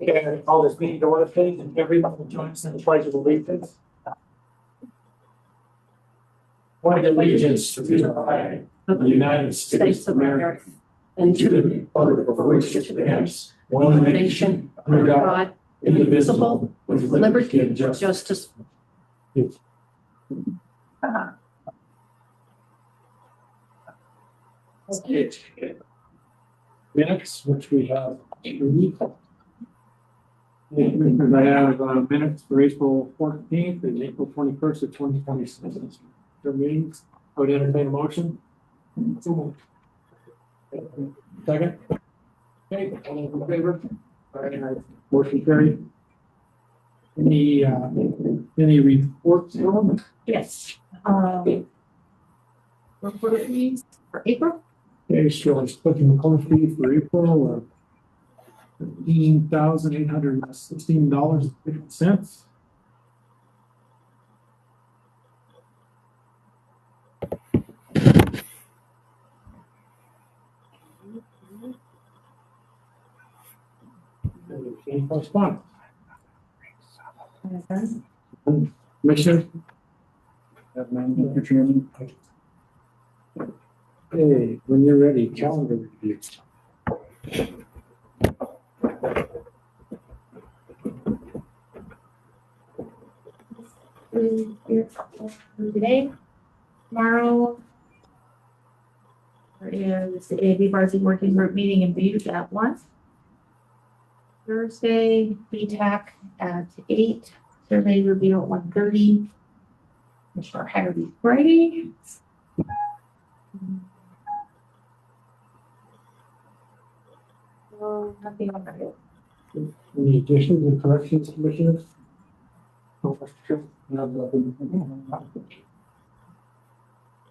And all this meeting to order, please, and everyone will join us in the pledge of allegiance. Pledge allegiance to the flag of the United States of America and to the republic for which it stands, one nation, under God, indivisible, with liberty and justice. Okay. Minutes, which we have. I have minutes for April 14th and April 21st of 2026. Their meetings. I would entertain a motion. Second. Okay, all those in favor? All right, motion carried. Any reports? Yes. Report fees for April. Okay, so I'm putting the court fee for April $15,816.50. Any correspondence? Commissioner? Mr. Chairman. Hey, when you're ready, calendar review. Today, tomorrow, there is the AAB Varsity Working Group meeting in Butte at 1. Thursday, BTAC at 8. Survey review at 1:30. Commissioner Haggerty Friday. So nothing on that. Any additions or corrections, commissioners?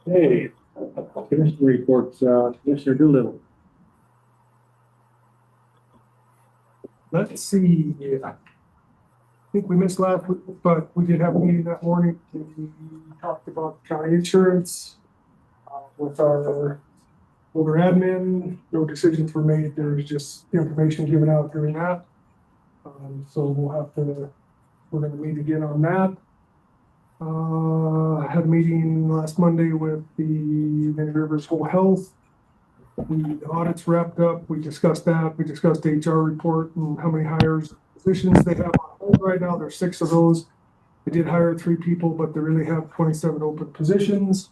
Hey, commissioner reports, Commissioner Doolittle. Let's see. I think we missed last week, but we did have a meeting that morning. We talked about county insurance with our older admin. No decisions were made. There's just information given out during that. So we're going to meet again on that. I had a meeting last Monday with the Many Rivers Whole Health. The audits wrapped up. We discussed that. We discussed the HR report and how many hires, positions they have on hold right now. There's 6 of those. They did hire 3 people, but they really have 27 open positions.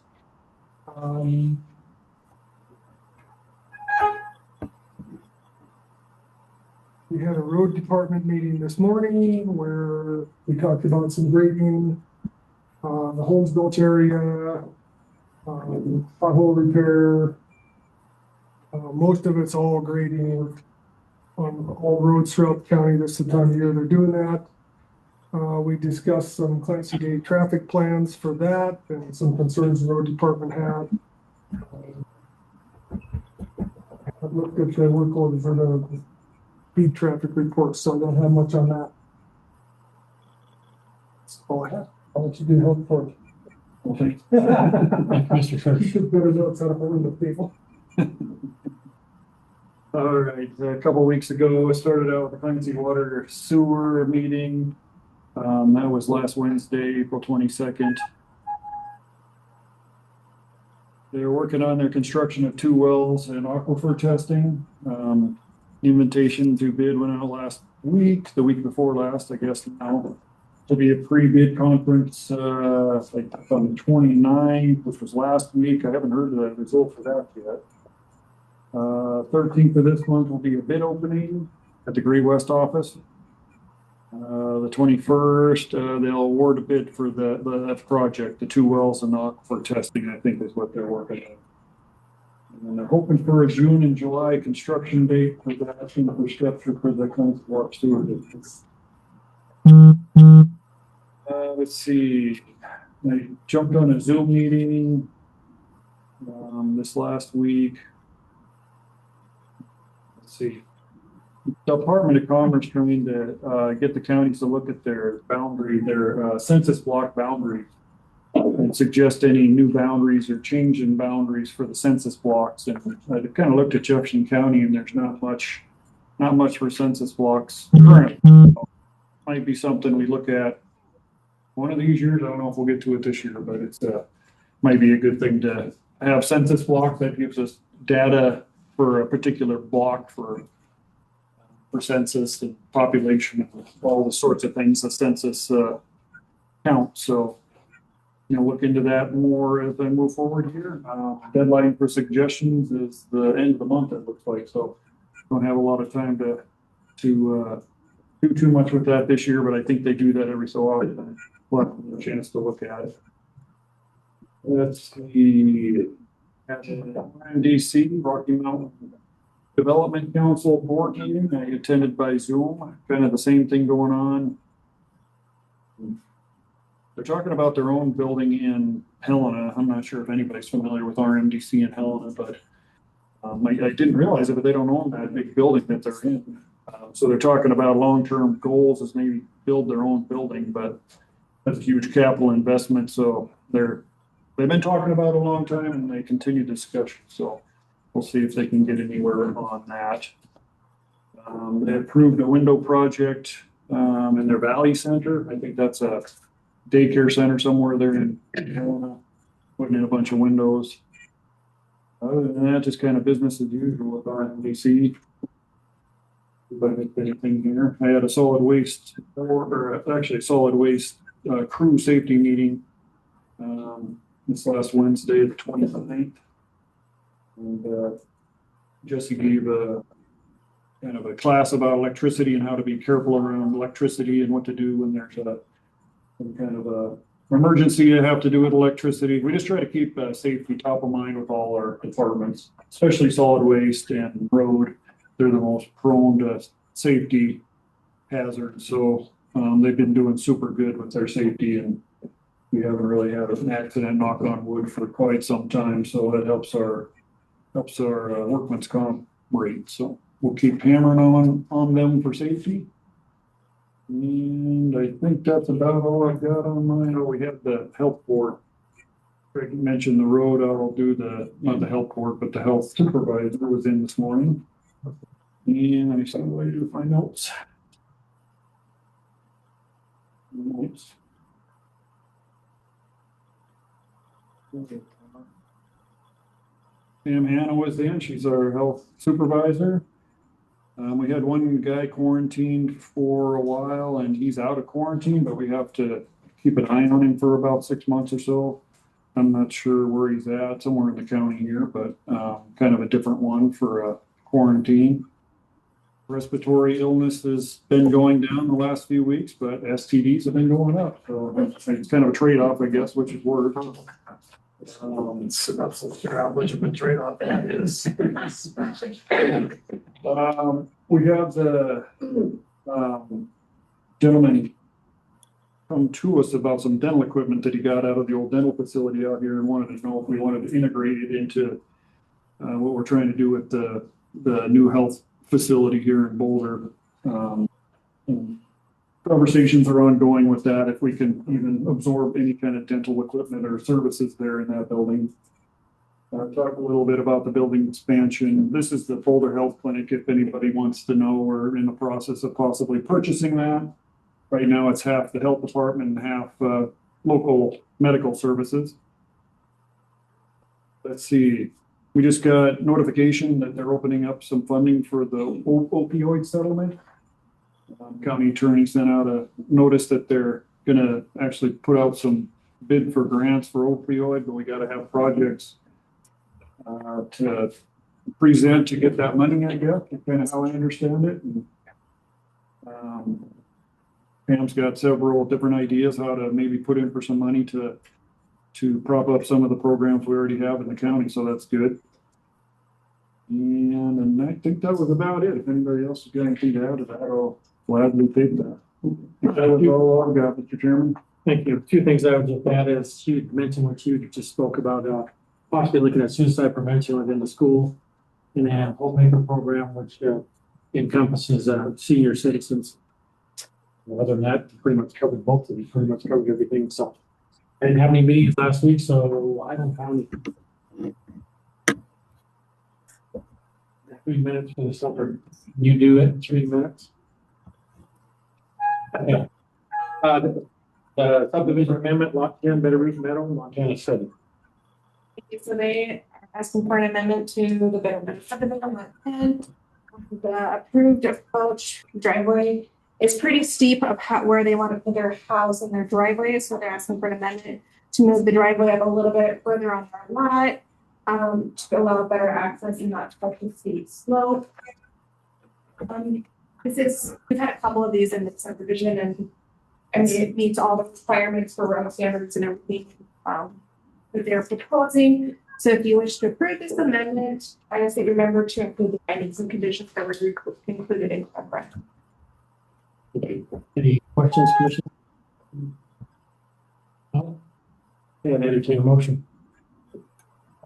We had a road department meeting this morning where we talked about some grading, the Holmes Gulch area, pothole repair. Most of it's all grading on all roads throughout the county. This is the time of year they're doing that. We discussed some Clancy Day traffic plans for that and some concerns the road department had. I looked at the work order for the speed traffic report, so I don't have much on that. That's all I have. I'll let you do help for me. Well, thank you. Mr. First. You should better notes out of all the people. All right, a couple of weeks ago, I started out with the Clancy Water Sewer meeting. That was last Wednesday, April 22nd. They're working on their construction of 2 wells and aquifer testing. Invitation to bid went out last week, the week before last, I guess now. There'll be a pre-bid conference like on the 29th, which was last week. I haven't heard the result for that yet. 13th of this month will be a bid opening at the Gray West office. The 21st, they'll award a bid for that project, the 2 wells and aquifer testing, I think is what they're working on. And they're hoping for a June and July construction date for that infrastructure for the Clancy Water Sewer district. Let's see, I jumped on a Zoom meeting this last week. Let's see, Department of Commerce trying to get the counties to look at their census block boundaries and suggest any new boundaries or change in boundaries for the census blocks. And I kind of looked at Jefferson County, and there's not much not much for census blocks currently. Might be something we look at one of these years. I don't know if we'll get to it this year, but it's, might be a good thing to have census block that gives us data for a particular block for census and population, all the sorts of things the census, count. So, you know, look into that more as I move forward here. Deadline for suggestions is the end of the month, it looks like, so don't have a lot of time to do too much with that this year, but I think they do that every so often. We'll have a chance to look at it. That's the MDC, Rocky Mountain Development Council board meeting. I attended by Zoom, kind of the same thing going on. They're talking about their own building in Helena. I'm not sure if anybody's familiar with RMDC in Helena, but I didn't realize it, but they don't own that big building that they're in. So they're talking about long-term goals as maybe build their own building, but that's a huge capital investment. So they've been talking about it a long time and they continue discussion. So we'll see if they can get anywhere on that. They approved a window project in their Valley Center. I think that's a daycare center somewhere there in Helena, putting in a bunch of windows. Other than that, just kind of business as usual with RMDC. But anything here, I had a solid waste crew safety meeting this last Wednesday, the 29th. And Jesse gave a kind of a class about electricity and how to be careful around electricity and what to do when there's some kind of a emergency you have to do with electricity. We just try to keep safety top of mind with all our departments, especially solid waste and road. They're the most prone to safety hazards. So they've been doing super good with their safety, and we haven't really had an accident, knock on wood, for quite some time. So that helps our workman's comp rate. So we'll keep hammering on them for safety. And I think that's about all I've got on mine. Oh, we have the health board. Craig mentioned the road. I'll do not the health board, but the health supervisor was in this morning. And let me see what I do with my notes. Pam Hanna was in. She's our health supervisor. We had one guy quarantined for a while and he's out of quarantine, but we have to keep an eye on him for about 6 months or so. I'm not sure where he's at, somewhere in the county here, but kind of a different one for a quarantine. Respiratory illness has been going down the last few weeks, but STDs have been going up. So it's kind of a trade-off, I guess, which is worse. Figure out which of a trade-off that is. We have the gentleman come to us about some dental equipment that he got out of the old dental facility out here and wanted to know if we wanted to integrate it into what we're trying to do with the new health facility here in Boulder. And conversations are ongoing with that, if we can even absorb any kind of dental equipment or services there in that building. Talk a little bit about the building expansion. This is the Boulder Health Clinic. If anybody wants to know, we're in the process of possibly purchasing that. Right now it's half the health department and half local medical services. Let's see. We just got notification that they're opening up some funding for the opioid settlement. County attorney sent out a notice that they're gonna actually put out some bid for grants for opioid, but we gotta have projects to present to get that money, I guess, kind of how I understand it. And, Pam's got several different ideas how to maybe put in for some money to prop up some of the programs we already have in the county, so that's good. And I think that was about it. If anybody else has got anything to add to that, I'll gladly take that. That was all I've got, Mr. Chairman. Thank you. Two things I would just add is you mentioned what you just spoke about, possibly looking at suicide prevention within the school and a homemaker program, which encompasses senior citizens. Other than that, pretty much covered both of these, pretty much covered everything. So I didn't have any meetings last week, so I don't have any. 3 minutes for the supper. You do it in 3 minutes. Okay. The subdivision amendment, lot 10, Bitterroot Meadow, Montana City. So they are asking for an amendment to the betterment subdivision and the approved approach driveway is pretty steep of where they want to put their house and their driveway. So they're asking for an amendment to move the driveway up a little bit further on their lot to allow better access and not touch the steep slope. We've had a couple of these in the subdivision and I mean, it meets all the requirements for road standards and everything that they're proposing. So if you wish to approve this amendment, I ask that you remember to include the findings and conditions that were included in the record. Any questions, Commissioner? No? And entertain a motion.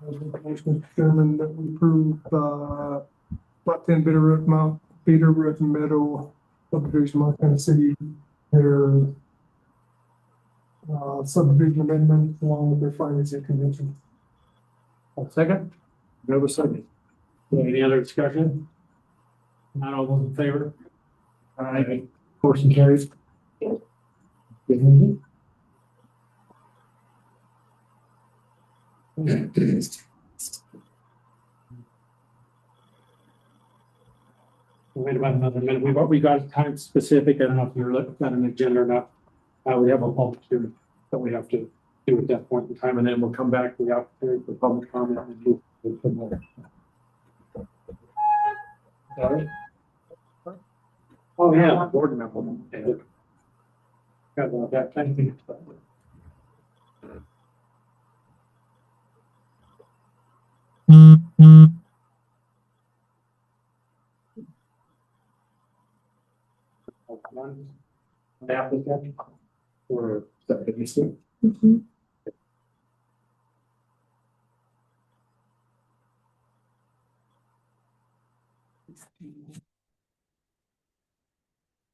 Mr. Chairman, that we approve, lot 10 Bitterroot Meadow subdivision, Montana City, their subdivision amendment along with their findings and conditions. Second? We have a second. Any other discussion? Not all those in favor? Aye. Motion carries. Wait about another minute. We got time specific. I don't know if you're looking at an agenda or not. We have a public hearing that we have to do at that point in time, and then we'll come back to the opportunity for public comment and move from there. Sorry? Oh, yeah, board member. Okay. Got that. Thank you. One applicant or subdivision.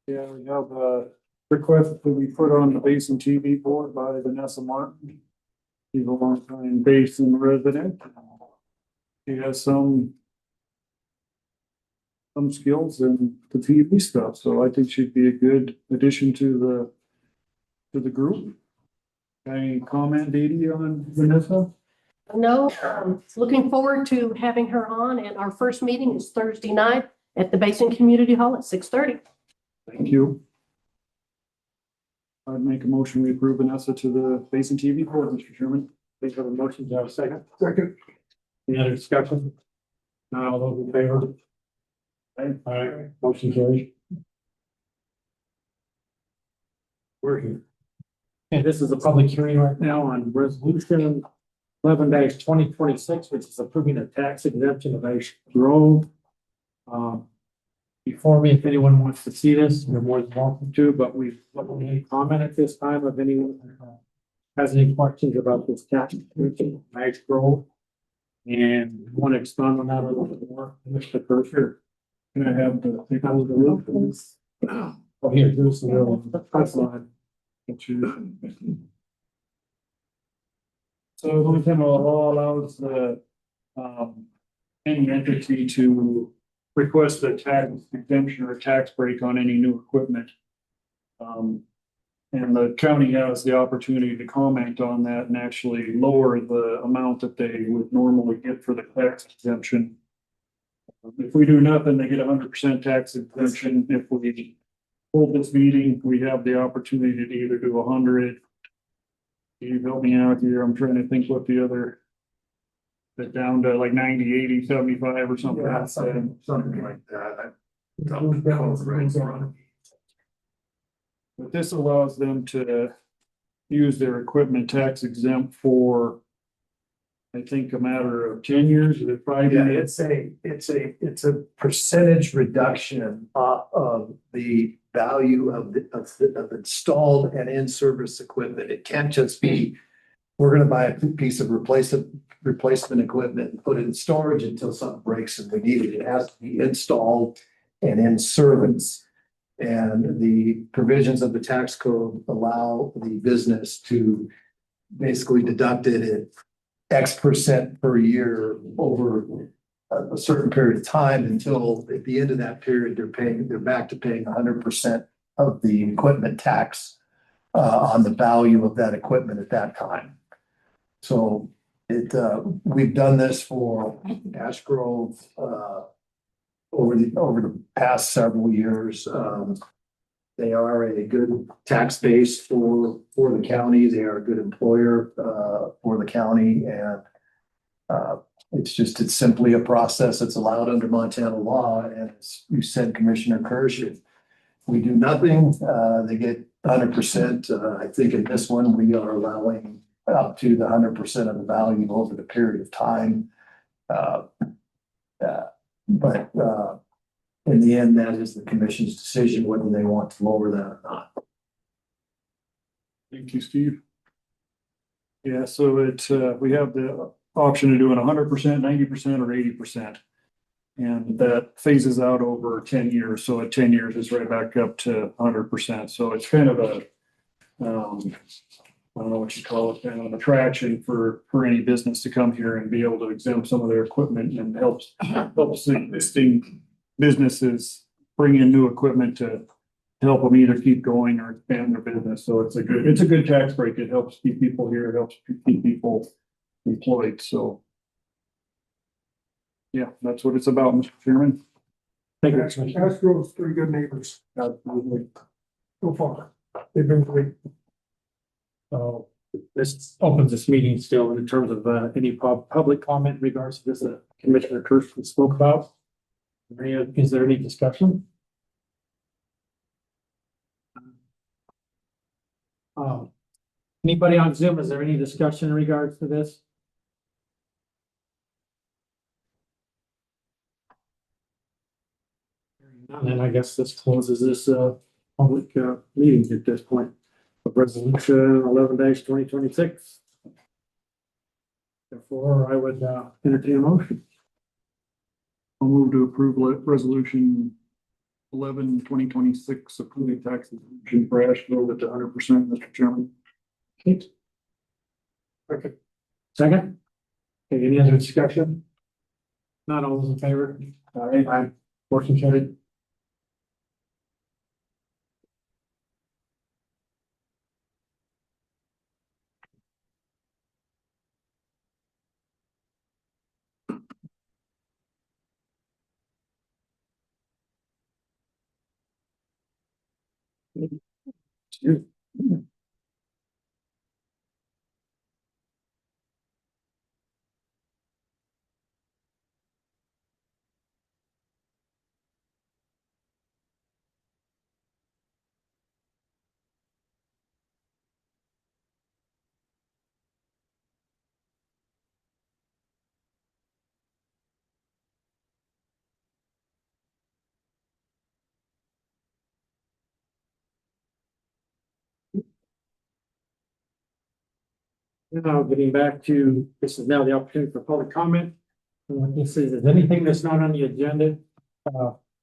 Yeah, we have a request to be put on the Basin TV board by Vanessa Martin. She's a longtime Basin resident. She has some skills in the TV stuff, so I think she'd be a good addition to the group. Any comment, Dee Dee, on Vanessa? No, looking forward to having her on, and our first meeting is Thursday night at the Basin Community Hall at 6:30. Thank you. I'd make a motion, we approve Vanessa to the Basin TV board, Mr. Chairman. Please have a motion. Do I have a second? Second. Any other discussion? Not all those in favor? All right, motion carries. We're here. And this is a public hearing right now on resolution 11-2026, which is approving a tax exemption of Ash Grove. Before me, if anyone wants to see this, you're more than welcome to, but we don't need comment at this time of anyone has any questions about this tax exemption of Ash Grove. And want to expand on that a little bit more, Mr. Kircher. Can I have the, take out the roof, please? Oh, here, here's the real one. That's fine. So the Montana law allows any entity to request a tax exemption or a tax break on any new equipment. And the county has the opportunity to comment on that and actually lower the amount that they would normally get for the tax exemption. If we do nothing, they get 100% tax exemption. If we hold this meeting, we have the opportunity to either do 100. You help me out here. I'm trying to think what the other, that down to like 90, 80, 75 or something. Yeah, something like that. But this allows them to use their equipment tax exempt for, I think, a matter of 10 years, or 5 Yeah, years. it's a percentage reduction of the value of installed and in-service equipment. It can't just be, we're gonna buy a piece of replacement equipment and put it in storage until something breaks and we need it. It has to be installed and in service. And the provisions of the tax code allow the business to basically deduct it at X% per year over a certain period of time until at the end of that period, they're back to paying 100% of the equipment tax on the value of that equipment at that time. So we've done this for Ash Grove over the past several years. They are a good tax base for the county. They are a good employer for the county, and it's simply a process that's allowed under Montana law. And as you said, Commissioner Kirsch, if we do nothing, they get 100%. I think in this one, we are allowing up to the 100% of the value over the period of time. But in the end, that is the commission's decision whether they want to lower that or not. Thank you, Steve. Yeah, so we have the option of doing 100%, 90%, or 80%. And that phases out over 10 years. So at 10 years, it's right back up to 100%. So it's kind of a, I don't know what you call it, kind of an attraction for any business to come here and be able to exempt some of their equipment, and helps existing businesses bring in new equipment to help them either keep going or expand their business. So it's a good tax break. It helps keep people here. It helps keep people employed. So yeah, that's what it's about, Mr. Chairman. Thank you. Ash Grove's pretty good neighbors Absolutely. so far. They've been great. So this opens this meeting still in terms of any public comment in regards to this Commissioner Kirsten spoke about. Is there any discussion? Anybody on Zoom, is there any discussion in regards to this? And then I guess this closes this public meeting at this point. Of Resolution 11-2026. Therefore, I would entertain a motion. I'll move to approve resolution 11-2026, approving tax exemption for Ash Grove at 100%, Mr. Chairman. Kate? Perfect. Second? Okay, any other discussion? Not all those in favor? Aye. Motion carried. Now getting back to, this is now the opportunity for public comment. This is anything that's not on the agenda,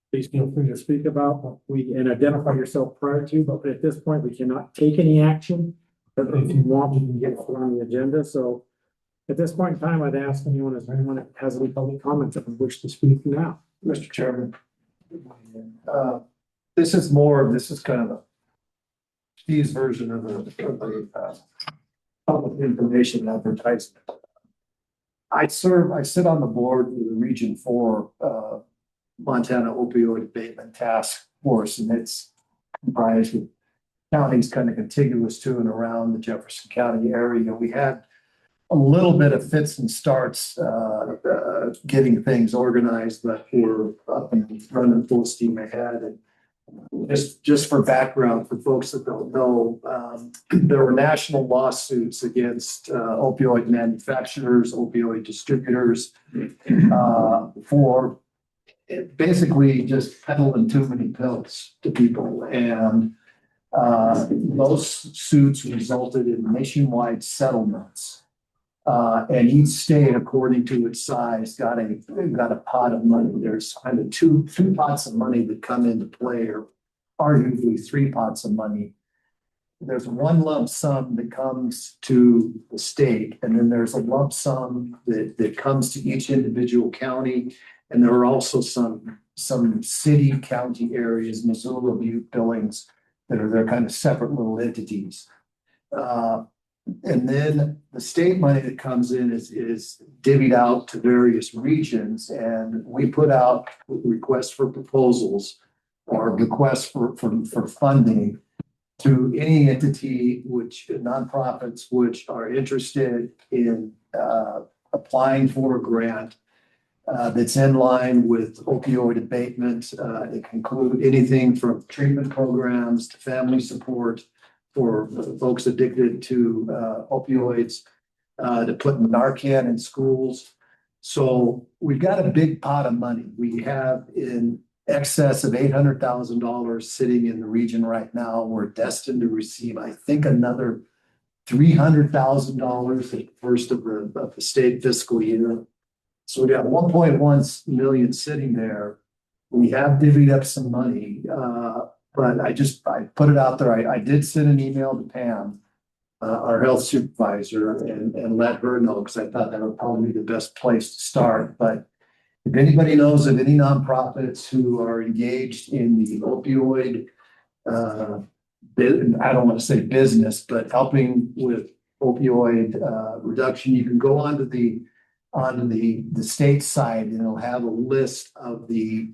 please feel free to speak about, and identify yourself prior to, but at this point, we cannot take any action. But if you want, we can get it on the agenda. So at this point in time, I'd ask anyone, is there anyone that has any public comments that would wish to speak now? Mr. Chairman. This is kind of a Steve's version of a public information advertisement. I sit on the board for the Region 4 Montana Opioid Abatement Task Force, and it's comprised of counties kind of contiguous to and around the Jefferson County area. We had a little bit of fits and starts getting things organized, but we're up and running full steam ahead. And just for background, for folks that don't know, there were national lawsuits against opioid manufacturers, opioid distributors, for basically just peddling too many pills to people. And those suits resulted in nationwide settlements. And each state, according to its size, got a pot of money. There's kind of two pots of money that come into play, or arguably three pots of money. there's one lump sum that comes to the state, and then there's a lump sum that comes to each individual county. And there are also some city, county areas, Missoula, Butte, Billings, that are their kind of separate little entities. And then the state money that comes in is divvied out to various regions, and we put out requests for proposals or requests for funding to any entity nonprofits which are interested in applying for a grant that's in line with opioid abatement. It can include anything from treatment programs to family support for folks addicted to opioids, to put Narcan in schools. So we've got a big pot of money. We have in excess of $800,000 sitting in the region right now. We're destined to receive, I think, another $300,000 at the first of the state fiscal year. So we got 1.1 million sitting there. We have divvied up some money, but I put it out there. I did send an email to Pam, our health supervisor, and let her know, because I thought that would probably be the best place to start. But if anybody knows of any nonprofits who are engaged in the opioid, I don't want to say business, but helping with opioid reduction, you can go onto the state side, and it'll have a list of the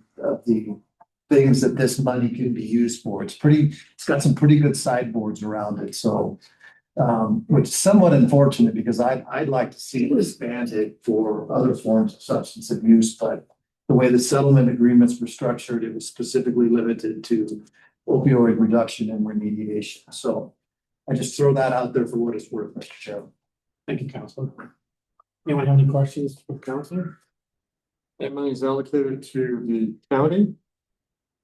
things that this money can be used for. It's got some pretty good sideboards around it. So which is somewhat unfortunate, because I'd like to see it expanded for other forms of substance abuse, but the way the settlement agreements were structured, it was specifically limited to opioid reduction and remediation. So I just throw that out there for what it's worth, Mr. Chairman. Thank you, Counselor. Anyone have any questions for Counselor? That money is allocated to the county?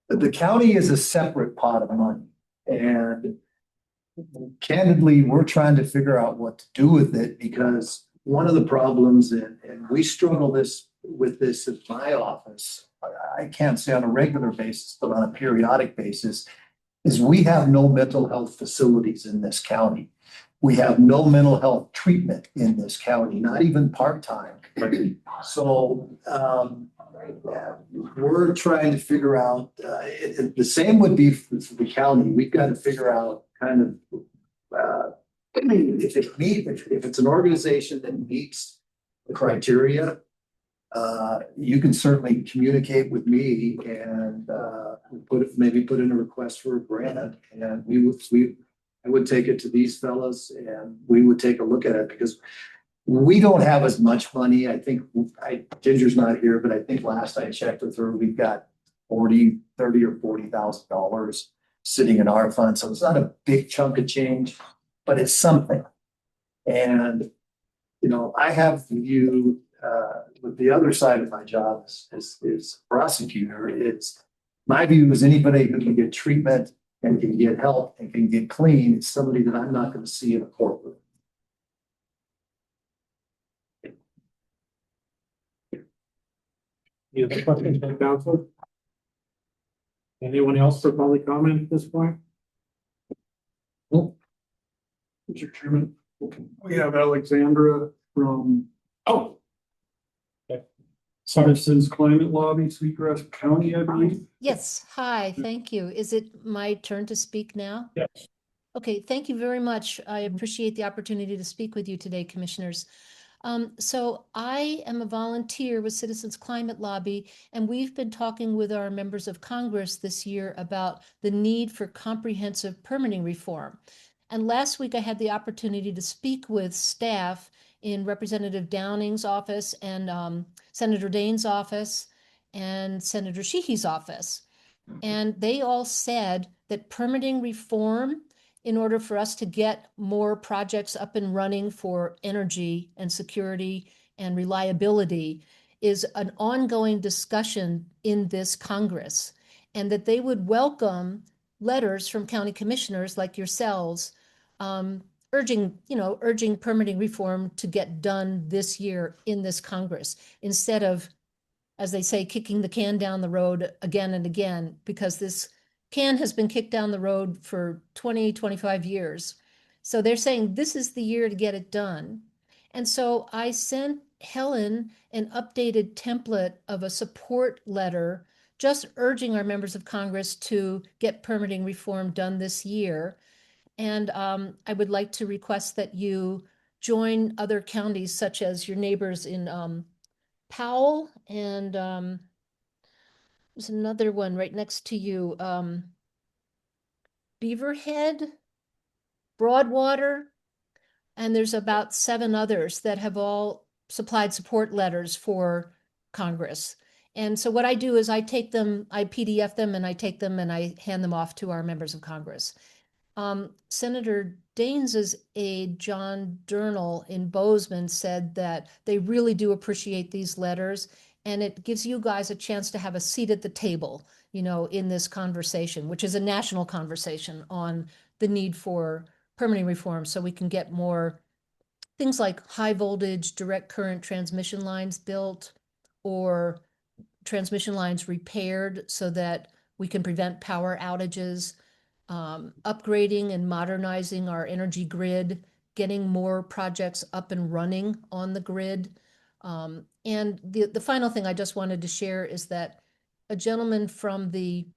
The county is a separate pot of money, and candidly, we're trying to figure out what to do with it, because one of the problems, and we struggle with this in my office, I can't say on a regular basis, but on a periodic basis, is we have no mental health facilities in this county. We have no mental health treatment in this county, not even part-time. So we're trying to figure out, the same would be for the county. We've got to figure out kind of if it's an organization that meets the criteria, you can certainly communicate with me and maybe put in a request for a grant, and I would take it to these fellas and we would take a look at it, because we don't have as much money. I think Ginger's not here, but I think last I checked with her, we've got $30,000 or $40,000 sitting in our fund. So it's not a big chunk of change, but it's something. And, I have the view, with the other side of my job is prosecutor. My view is anybody who can get treatment and can get help and can get clean, it's somebody that I'm not going to see in a courtroom. Any other questions for Counselor? Anyone else for public comment at this point? Mr. Chairman, we have Alexandra from Citizens Climate Lobby, Sweetgrass County, I believe. Yes, hi, thank you. Is it my turn to speak now? Yes. Okay, thank you very much. I appreciate the opportunity to speak with you today, Commissioners. So I am a volunteer with Citizens Climate Lobby, and we've been talking with our members of Congress this year about the need for comprehensive permitting reform. And last week I had the opportunity to speak with staff in Representative Downing's office and Senator Daines' office and Senator Sheehy's office. And they all said that permitting reform, in order for us to get more projects up and running for energy and security and reliability, is an ongoing discussion in this Congress, and that they would welcome letters from county commissioners like yourselves urging permitting reform to get done this year in this Congress, instead of, as they say, kicking the can down the road again and again, because this can has been kicked down the road for 20, 25 years. So they're saying this is the year to get it done. And so I sent Helen an updated template of a support letter just urging our members of Congress to get permitting reform done this year. And I would like to request that you join other counties such as your neighbors in Powell and there's another one right next to you, Beaverhead, Broadwater, and there's about 7 others that have all supplied support letters for Congress. And so what I do is I take them, I PDF them, and I take them and I hand them off to our members of Congress. Senator Daines's aide, John Durnall in Bozeman, said that they really do appreciate these letters, and it gives you guys a chance to have a seat at the table, you know, in this conversation, which is a national conversation on the need for permitting reform, so we can get more things like high voltage direct current transmission lines built or transmission lines repaired so that we can prevent power outages, upgrading and modernizing our energy grid, getting more projects up and running on the grid. And the final thing I just wanted to share is that a gentleman from the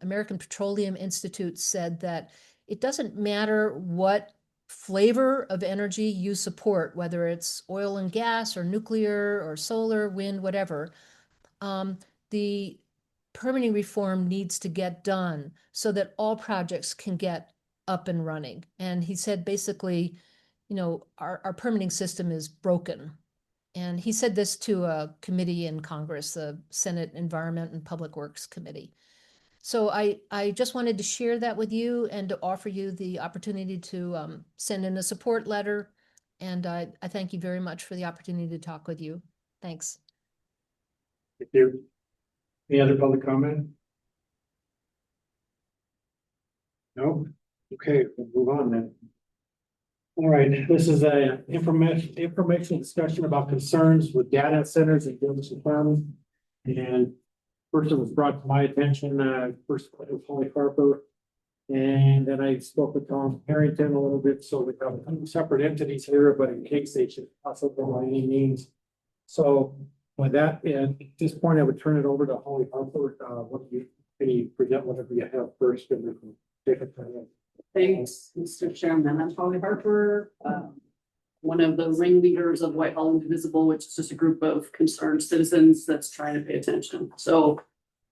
American Petroleum Institute said that it doesn't matter what flavor of energy you support, whether it's oil and gas or nuclear or solar, wind, whatever, the permitting reform needs to get done so that all projects can get up and running. And he said basically, you know, our permitting system is broken. And he said this to a committee in Congress, the Senate Environment and Public Works Committee. So I just wanted to share that with you and to offer you the opportunity to send in a support letter. And I thank you very much for the opportunity to talk with you. Thanks. Thank you. Any other public comment? No? Okay, we'll move on then. All right, this is a information discussion about concerns with data centers in Jefferson County. And first it was brought to my attention, first with Holly Harper. And then I spoke with Tom Harrington a little bit, so we have 2 separate entities here, but in case they should possibly by any means. So with that, and at this point, I would turn it over to Holly Harper. Can you present whatever you have first, and we can take it from there. Thanks, Mr. Chairman. I'm Holly Harper, one of the ringleaders of Whitehall Indivisible, which is just a group of concerned citizens that's trying to pay attention. So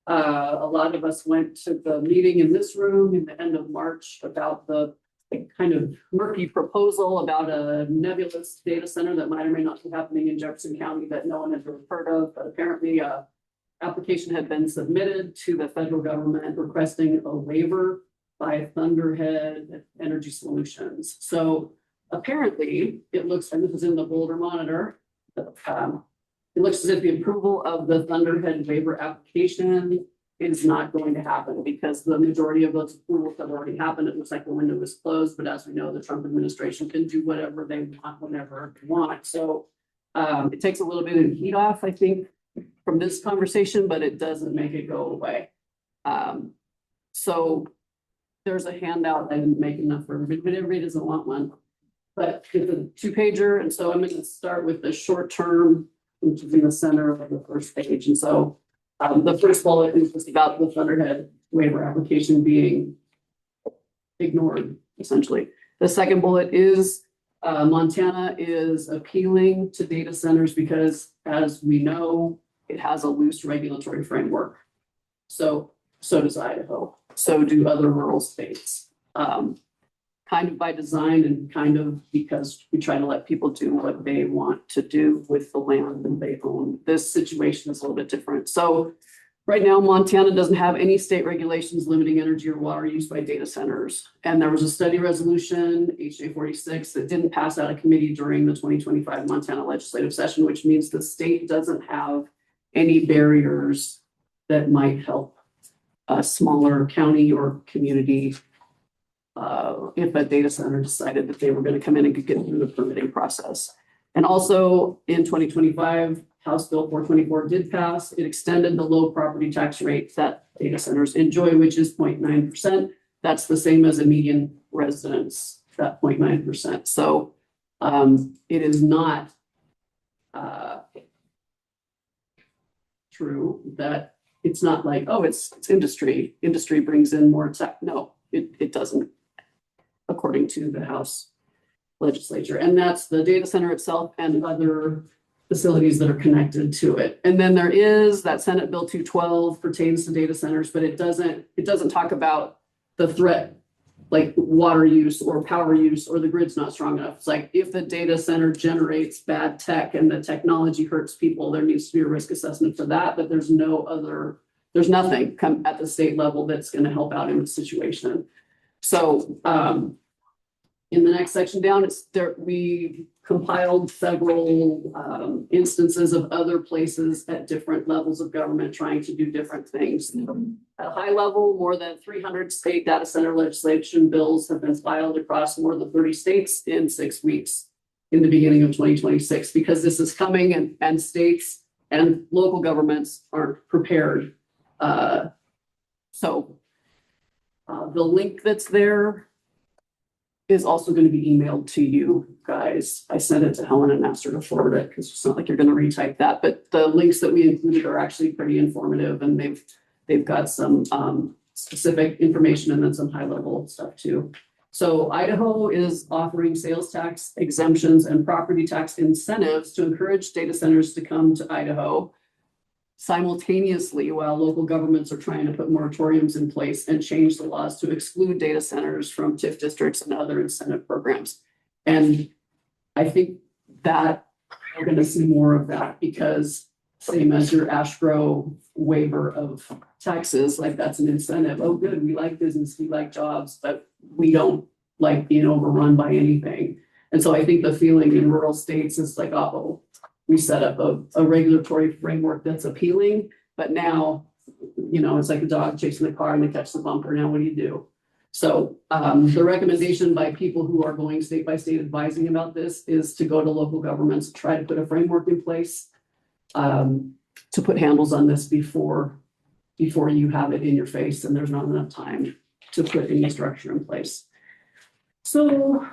a lot of us went to the meeting in this room in the end of March about the kind of murky proposal about a nebulous data center that might or may not be happening in Jefferson County that no one had ever heard of, but apparently application had been submitted to the federal government requesting a waiver by Thunderhead Energy Solutions. So apparently it looks, and this is in the Boulder Monitor, it looks as if the approval of the Thunderhead waiver application is not going to happen because the majority of those approvals have already happened. It looks like the window is closed, but as we know, the Trump administration can do whatever they want, whenever they want. So it takes a little bit of heat off, I think, from this conversation, but it doesn't make it go away. So there's a handout. I didn't make enough for everybody, but everybody doesn't want one. But it's a 2-pager, and so I'm going to start with the short term, which is in the center of the first page. And so the first bullet is just about the Thunderhead waiver application being ignored, essentially. The second bullet is Montana is appealing to data centers because, as we know, it has a loose regulatory framework. So does Idaho. So do other rural states. Kind of by design and kind of because we try to let people do what they want to do with the land that they own. This situation is a little bit different. So right now, Montana doesn't have any state regulations limiting energy or water use by data centers. And there was a study resolution, HJ 46, that didn't pass out of committee during the 2025 Montana legislative session, which means the state doesn't have any barriers that might help a smaller county or community if a data center decided that they were going to come in and get through the permitting process. And also in 2025, House Bill 424 did pass. It extended the low property tax rate that data centers enjoy, which is 0.9%. That's the same as a median residence, that 0.9%. So it is not true that it's not like, oh, it's industry. Industry brings in more tech. No, it doesn't, according to the House legislature. And that's the data center itself and other facilities that are connected to it. And then there is that Senate Bill 212 pertains to data centers, but it doesn't talk about the threat, like water use or power use, or the grid's not strong enough. It's like if the data center generates bad tech and the technology hurts people, there needs to be a risk assessment for that, but there's nothing come at the state level that's going to help out in the situation. So in the next section down, we compiled several instances of other places at different levels of government trying to do different things. At a high level, more than 300 state data center legislation bills have been filed across more than 30 states in 6 weeks in the beginning of 2026, because this is coming and states and local governments aren't prepared. So the link that's there is also going to be emailed to you guys. I sent it to Helen and asked her to forward it because it's not like you're going to retype that, but the links that we included are actually pretty informative, and they've got some specific information and then some high level stuff too. So Idaho is offering sales tax exemptions and property tax incentives to encourage data centers to come to Idaho simultaneously while local governments are trying to put moratoriums in place and change the laws to exclude data centers from TIF districts and other incentive programs. And I think that we're going to see more of that, because same as your Ashgrove waiver of taxes, like that's an incentive. Oh, good, we like business, we like jobs, but we don't like being overrun by anything. And so I think the feeling in rural states is like, oh, we set up a regulatory framework that's appealing, but now, it's like a dog chasing the car and they catch the bumper. Now what do you do? So the recommendation by people who are going state by state advising about this is to go to local governments, try to put a framework in place to put handles on this before you have it in your face and there's not enough time to put any structure in place. So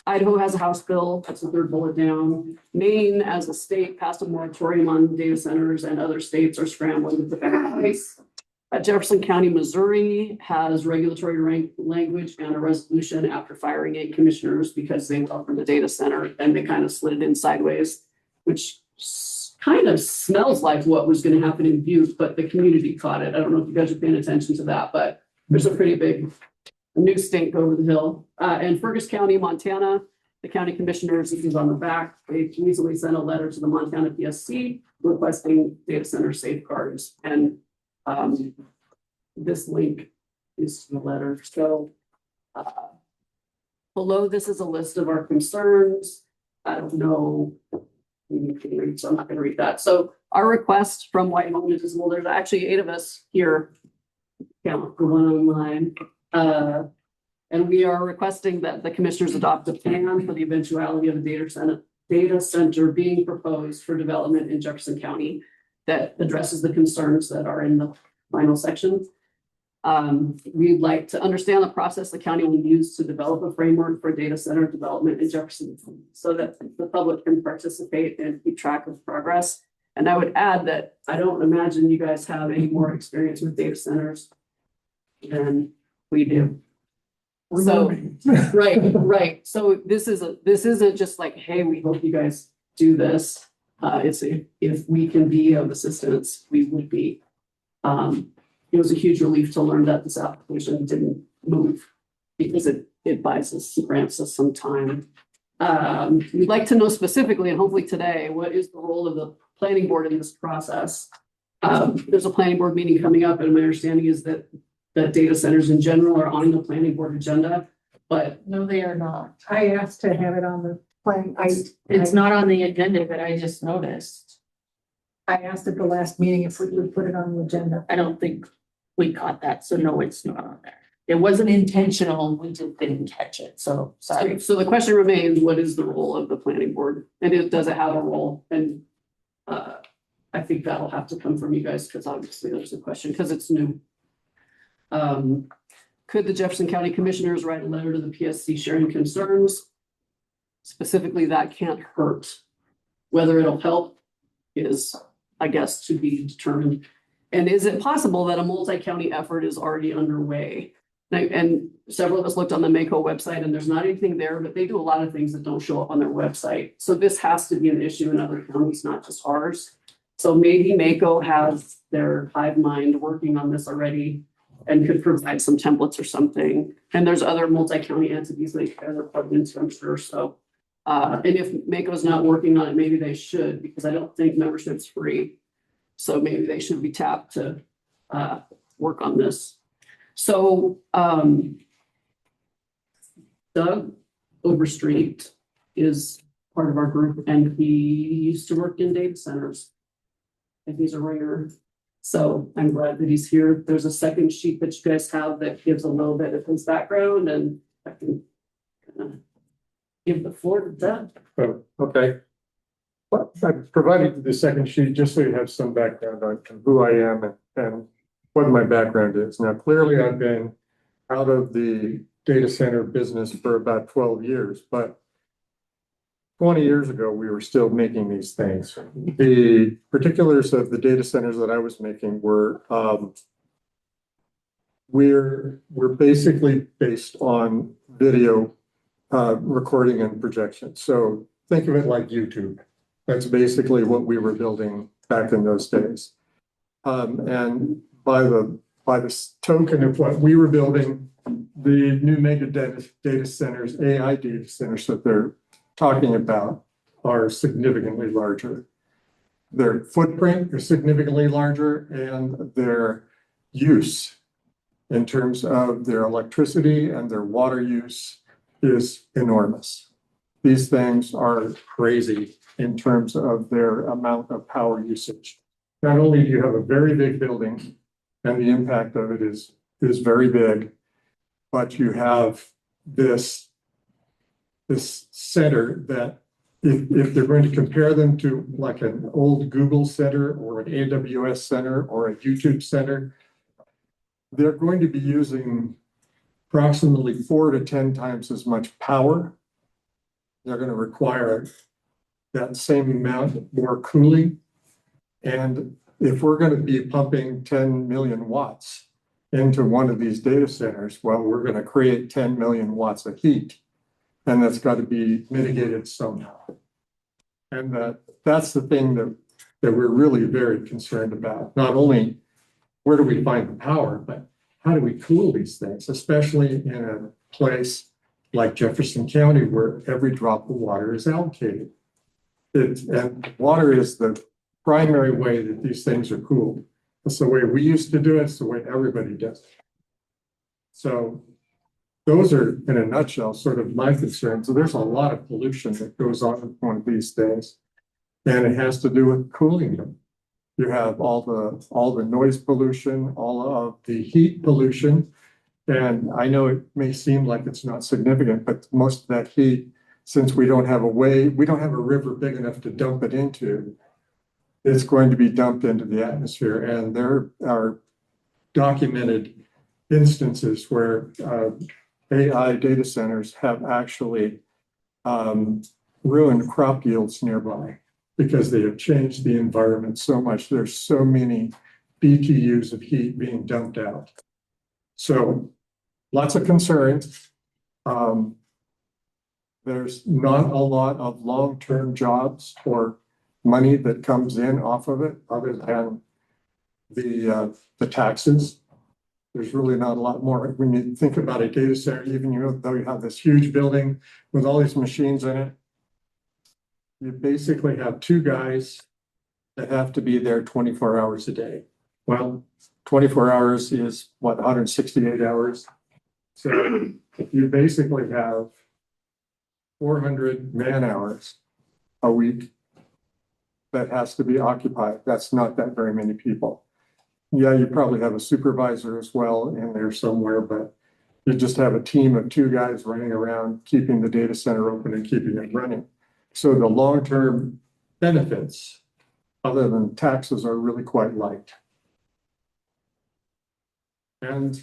Idaho has a House bill, that's the third bullet down. Maine, as a state, passed a moratorium on data centers, and other states are scrambling to put that in place. Jefferson County, Missouri has regulatory language and a resolution after firing 8 commissioners because they welcomed the data center, and they kind of slid it in sideways, which kind of smells like what was going to happen in Butte, but the community caught it. I don't know if you guys are paying attention to that, but there's a pretty big new stink over the hill. And Fergus County, Montana, the county commissioners, this is on the back, they recently sent a letter to the Montana PSC requesting data center safeguards. And this link is the letter. So below this is a list of our concerns. I don't know, so I'm not going to read that. So our request from White Home Invisible, there's actually 8 of us here, count the one online. And we are requesting that the commissioners adopt a plan for the eventuality of a data center being proposed for development in Jefferson County that addresses the concerns that are in the final section. We'd like to understand the process the county will use to develop a framework for data center development in Jefferson so that the public can participate and keep track of progress. And I would add that I don't imagine you guys have any more experience with data centers than we do. So, right. So this isn't just like, hey, we hope you guys do this. It's if we can be of assistance, we would be. It was a huge relief to learn that this application didn't move because it buys us, grants us some time. We'd like to know specifically, and hopefully today, what is the role of the planning board in this process? There's a planning board meeting coming up, and my understanding is that data centers in general are on the planning board agenda, but No, they are not. I asked to have it on the plan. It's not on the agenda, but I just noticed. I asked at the last meeting if we would put it on the agenda. I don't think we caught that, so no, it's not on there. It wasn't intentional, we just didn't catch it, so sorry. So the question remains, what is the role of the planning board? And does it have a role? And I think that'll have to come from you guys, because obviously there's a question, because it's new. Could the Jefferson County Commissioners write a letter to the PSC sharing concerns? Specifically, that can't hurt. Whether it'll help is, I guess, to be determined. And is it possible that a multi-county effort is already underway? And several of us looked on the Mako website and there's not anything there, but they do a lot of things that don't show up on their website. So this has to be an issue in other counties, not just ours. So maybe Mako has their hive mind working on this already and could provide some templates or something. And there's other multi-county entities that you guys are plugged into, I'm sure. So, and if Mako's not working on it, maybe they should, because I don't think membership's free. So maybe they should be tapped to work on this. So Doug Overstreet is part of our group, and he used to work in data centers. And he's a ringer. So I'm glad that he's here. There's a second sheet that you guys have that gives a little bit of his background, and I can give the floor to Doug. Oh, okay. Well, I provided the second sheet just so you have some background on who I am and what my background is. Now, clearly, I've been out of the data center business for about 12 years, but 20 years ago, we were still making these things. The particulars of the data centers that I was making were, we're basically based on video recording and projection. So think of it like YouTube. That's basically what we were building back in those days. And by the token of what we were building, the new mega data centers, AI data centers that they're talking about are significantly larger. Their footprint is significantly larger, and their use in terms of their electricity and their water use is enormous. These things are crazy in terms of their amount of power usage. Not only do you have a very big building, and the impact of it is very big, but you have this center that if they're going to compare them to like an old Google center or an AWS center or a YouTube center, they're going to be using approximately 4 to 10 times as much power. They're going to require that same amount more cooling. And if we're going to be pumping 10 million watts into one of these data centers, well, we're going to create 10 million watts of heat. And that's got to be mitigated somehow. And that's the thing that we're really very concerned about. Not only where do we find the power, but how do we cool these things, especially in a place like Jefferson County where every drop of water is allocated. And water is the primary way that these things are cooled. That's the way we used to do it. It's the way everybody does it. So those are, in a nutshell, sort of my concerns. So there's a lot of pollution that goes on with one of these things, and it has to do with cooling them. You have all the noise pollution, all of the heat pollution, and I know it may seem like it's not significant, but most of that heat, since we don't have a river big enough to dump it into, it's going to be dumped into the atmosphere, and there are documented instances where AI data centers have actually ruined crop yields nearby because they have changed the environment so much. There's so many BTUs of heat being dumped out. So lots of concerns. There's not a lot of long-term jobs or money that comes in off of it other than the taxes. There's really not a lot more. When you think about a data center, even though you have this huge building with all these machines in it, you basically have 2 guys that have to be there 24 hours a day. Well, 24 hours is what, 168 hours? So you basically have 400 man hours a week that has to be occupied. That's not that very many people. Yeah, you probably have a supervisor as well in there somewhere, but You just have a team of two guys running around, keeping the data center open and keeping it running. So the long-term benefits, other than taxes, are really quite light. And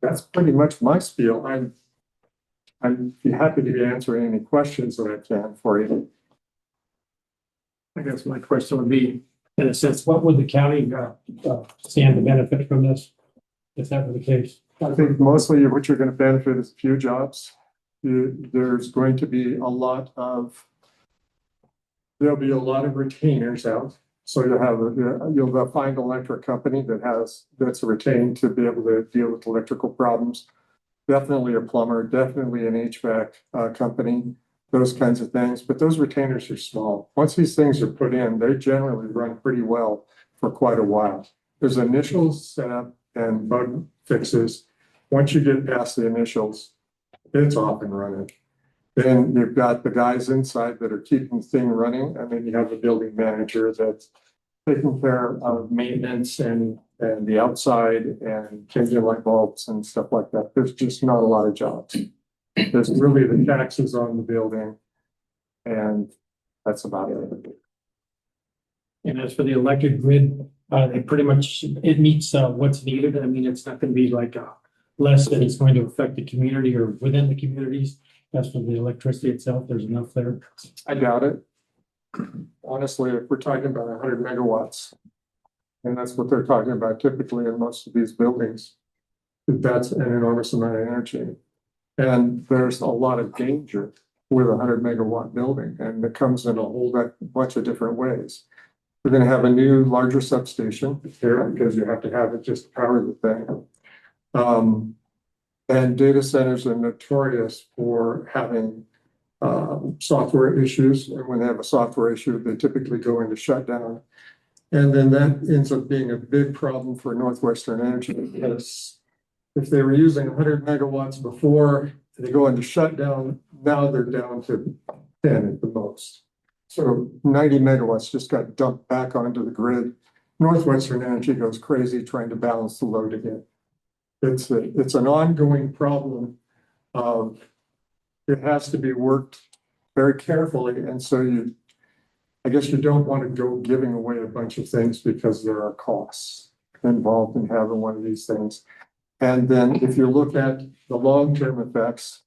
that's pretty much my spiel. I'd be happy to be answering any questions that I can for you. I guess my question would be, in a sense, what would the county stand to benefit from this? If that were the case? I think mostly what you're going to benefit is a few jobs. There's going to be there'll be a lot of retainers out. So you'll find an electric company that's retained to be able to deal with electrical problems. Definitely a plumber, definitely an HVAC company, those kinds of things. But those retainers are small. Once these things are put in, they generally run pretty well for quite a while. There's initial setup and bug fixes. Once you get past the initials, it's off and running. Then you've got the guys inside that are keeping the thing running, and then you have the building manager that's taking care of maintenance and the outside and changing light bulbs and stuff like that. There's just not a lot of jobs. There's really the taxes on the building, and that's about it. And as for the electric grid, they pretty much, it meets what's needed. I mean, it's not going to be like less that it's going to affect the community or within the communities. As for the electricity itself, there's enough there. I doubt it. Honestly, if we're talking about 100 megawatts, and that's what they're talking about typically in most of these buildings, that's an enormous amount of energy. And there's a lot of danger with a 100 megawatt building, and it comes in a whole bunch of different ways. We're going to have a new, larger substation here because you have to have it just to power the thing. And data centers are notorious for having software issues. And when they have a software issue, they typically go into shutdown. And then that ends up being a big problem for Northwestern Energy, because if they were using 100 megawatts before, they go into shutdown, now they're down to 10 at the most. So 90 megawatts just got dumped back onto the grid. Northwestern Energy goes crazy trying to balance the load again. It's an ongoing problem. It has to be worked very carefully. And so I guess you don't want to go giving away a bunch of things because there are costs involved in having one of these things. And then if you look at the long-term effects,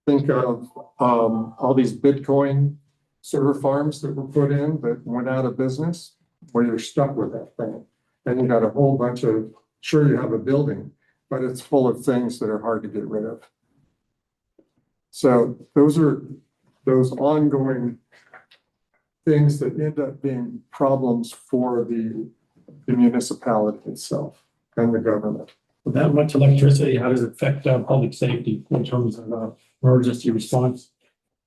think of all these Bitcoin server farms that were put in that went out of business, where you're stuck with that thing. And you got a whole bunch of, sure, you have a building, but it's full of things that are hard to get rid of. So those are those ongoing things that end up being problems for the municipality itself and the government. With that much electricity, how does it affect public safety in terms of emergency response?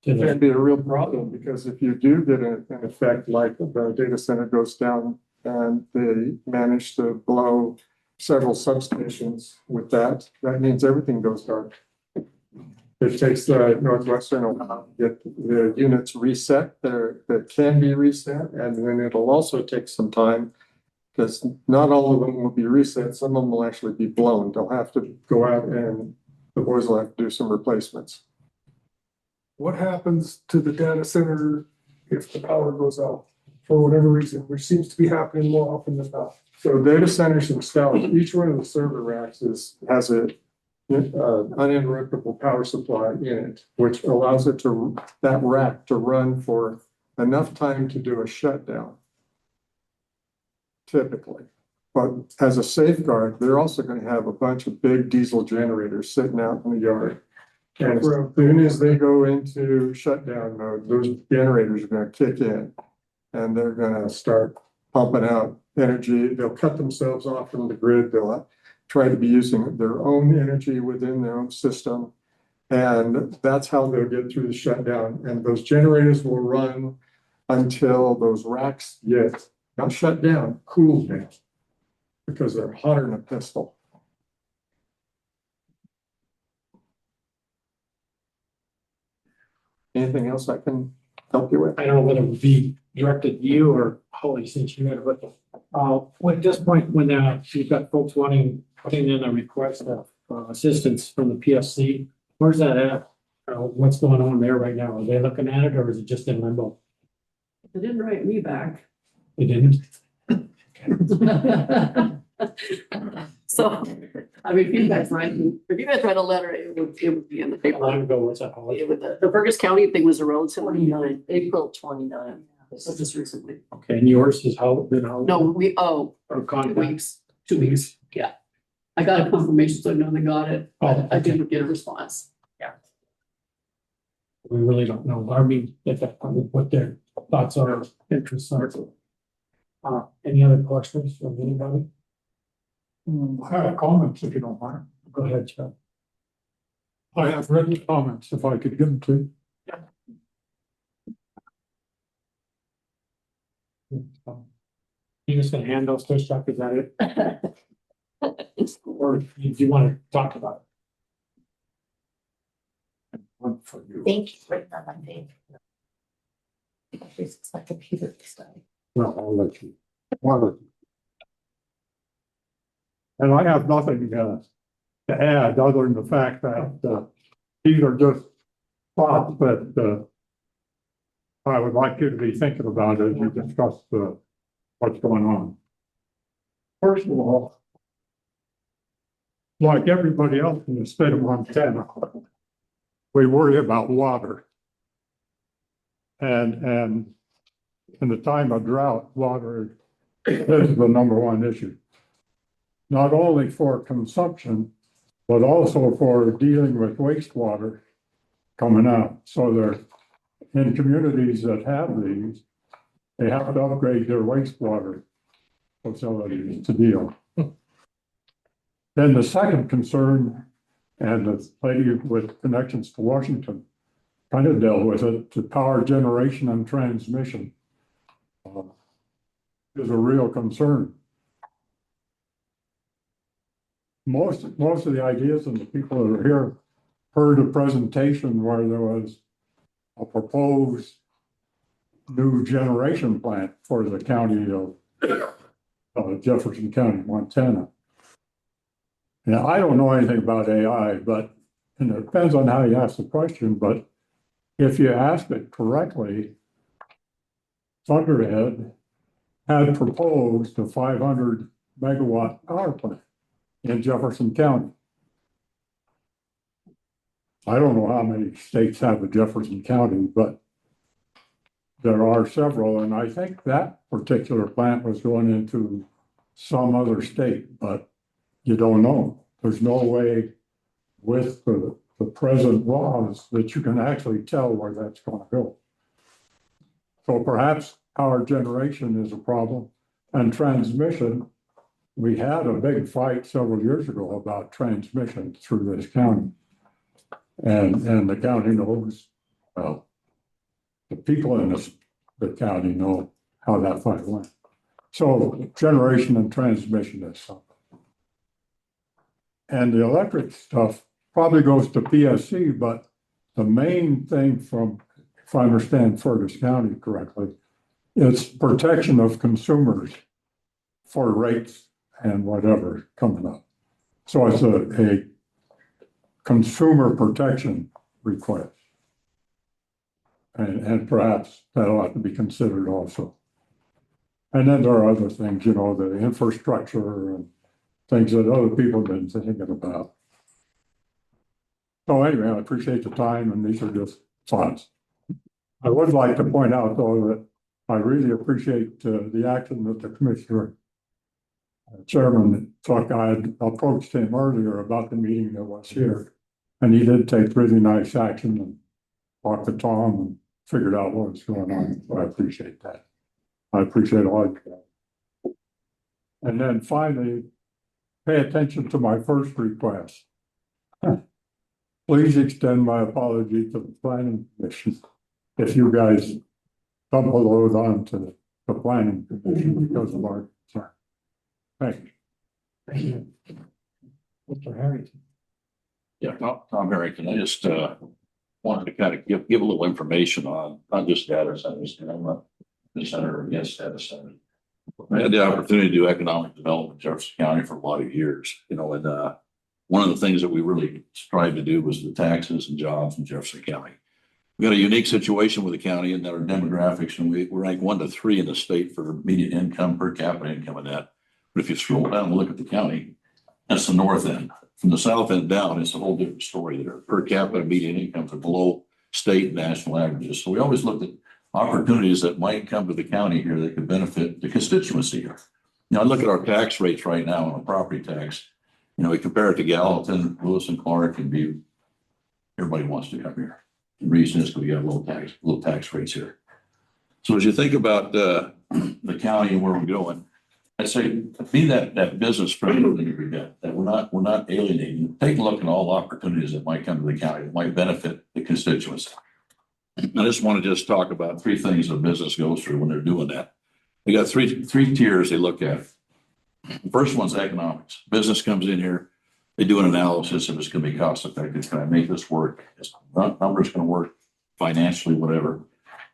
It can be a real problem, because if you do get an effect like the data center goes down and they manage to blow several substations with that, that means everything goes dark. It takes Northwestern a while to get the units reset that can be reset, and then it'll also take some time, because not all of them will be reset. Some of them will actually be blown. They'll have to go out and the boys will have to do some replacements. What happens to the data center if the power goes out for whatever reason, which seems to be happening more often than not? So data centers themselves, each one of the server racks has a uninterruptible power supply in it, which allows that rack to run for enough time to do a shutdown, typically. But as a safeguard, they're also going to have a bunch of big diesel generators sitting out in the yard. And as soon as they go into shutdown mode, those generators are going to kick in, and they're going to start pumping out energy. They'll cut themselves off from the grid. They'll try to be using their own energy within their own system. And that's how they'll get through the shutdown. And those generators will run until those racks get not shut down, cooled down, because they're hotter than a pistol. Anything else I can help you with? I don't know whether it would be directed to you or Holly, since you had it, but at this point, when you've got folks putting in a request assistance from the PSC. Where's that at? What's going on there right now? Are they looking at it or is it just in limbo? They didn't write me back. They didn't? So, I mean, if you guys write a letter, it would be in the How paper. long ago was that? The Burgess County thing was a relatively, April 29. so just recently. Okay, and yours is how, been how? No, Or 2 contact? weeks, 2 weeks, yeah. I got a confirmation, so I know they got it, Oh, but I didn't get a response. We really don't know. I mean, at that point, what their thoughts are, interests are. Any other questions from anybody? I have comments if you don't mind. Go ahead, Chuck. I have written comments if I could give them to you. You just gonna hand those to us, Chuck? Is that it? Or do you want to talk about it? One for you. Thank you for that, I think. It's like a computer study. Well, I'll let you. And I have nothing to add other than the fact that these are just thoughts that I would like you to be thinking about as you discuss what's going on. First of all, like everybody else in the state of Montana, we worry about water. And in the time of drought, water is the number one issue. Not only for consumption, but also for dealing with wastewater coming out. So they're in communities that have these, they have to upgrade their wastewater facilities to deal. Then the second concern, and the lady with connections to Washington kind of dealt with it, the power generation and transmission is a real concern. Most of the ideas and the people that are here heard a presentation where there was a proposed new generation plant for the county of Jefferson County, Montana. Now, I don't know anything about AI, but, and it depends on how you ask the question, but if you ask it correctly, Thunderhead had proposed a 500 megawatt power plant in Jefferson County. I don't know how many states have a Jefferson County, but there are several, and I think that particular plant was going into some other state, but you don't know. There's no way with the present laws that you can actually tell where that's going to go. So perhaps power generation is a problem, and transmission. We had a big fight several years ago about transmission through this county. And the county knows, well, the people in the county know how that fight went. So generation and transmission is something. And the electric stuff probably goes to PSC, but the main thing from, if I understand Fergus County correctly, it's protection of consumers for rates and whatever coming up. So it's a consumer protection request. And perhaps that ought to be considered also. And then there are other things, you know, the infrastructure and things that other people have been thinking about. So anyway, I appreciate the time, and these are just thoughts. I would like to point out, though, that I really appreciate the action that the commissioner chairman took. I had approached him earlier about the meeting that was here, and he did take really nice action and talked to Tom and figured out what was going on. So I appreciate that. I appreciate all of that. And then finally, pay attention to my first request. Please extend my apology to the planning commission if you guys double load on to the planning commission because of our concern. Thank you. Thank you. Mr. Harrington. Yeah, Tom Harrington, I just wanted to kind of give a little information on not just data centers, and I'm not the center against data centers. I had the opportunity to do economic development in Jefferson County for a lot of years, you know, and one of the things that we really strive to do was the taxes and jobs in Jefferson County. We got a unique situation with the county and our demographics, and we rank 1 to 3 in the state for median income, per capita income and that. But if you scroll down and look at the county, that's the north end. From the south end down, it's a whole different story there. Per capita median incomes are below state and national averages. So we always looked at opportunities that might come to the county here that could benefit the constituency here. You know, I look at our tax rates right now on a property tax. You know, we compare it to Gallatin, Lewis and Clark, and Butte. Everybody wants to come here. The reason is because we got low tax rates here. So as you think about the county and where we're going, I'd say be that business friendly that we're not alienating. Take a look at all the opportunities that might come to the county that might benefit the constituency. I just want to talk about 3 things a business goes through when they're doing that. They got three tiers they look at. The first one's economics. Business comes in here, they do an analysis if it's going to be cost effective. Can I make this work? Is the numbers going to work financially, whatever?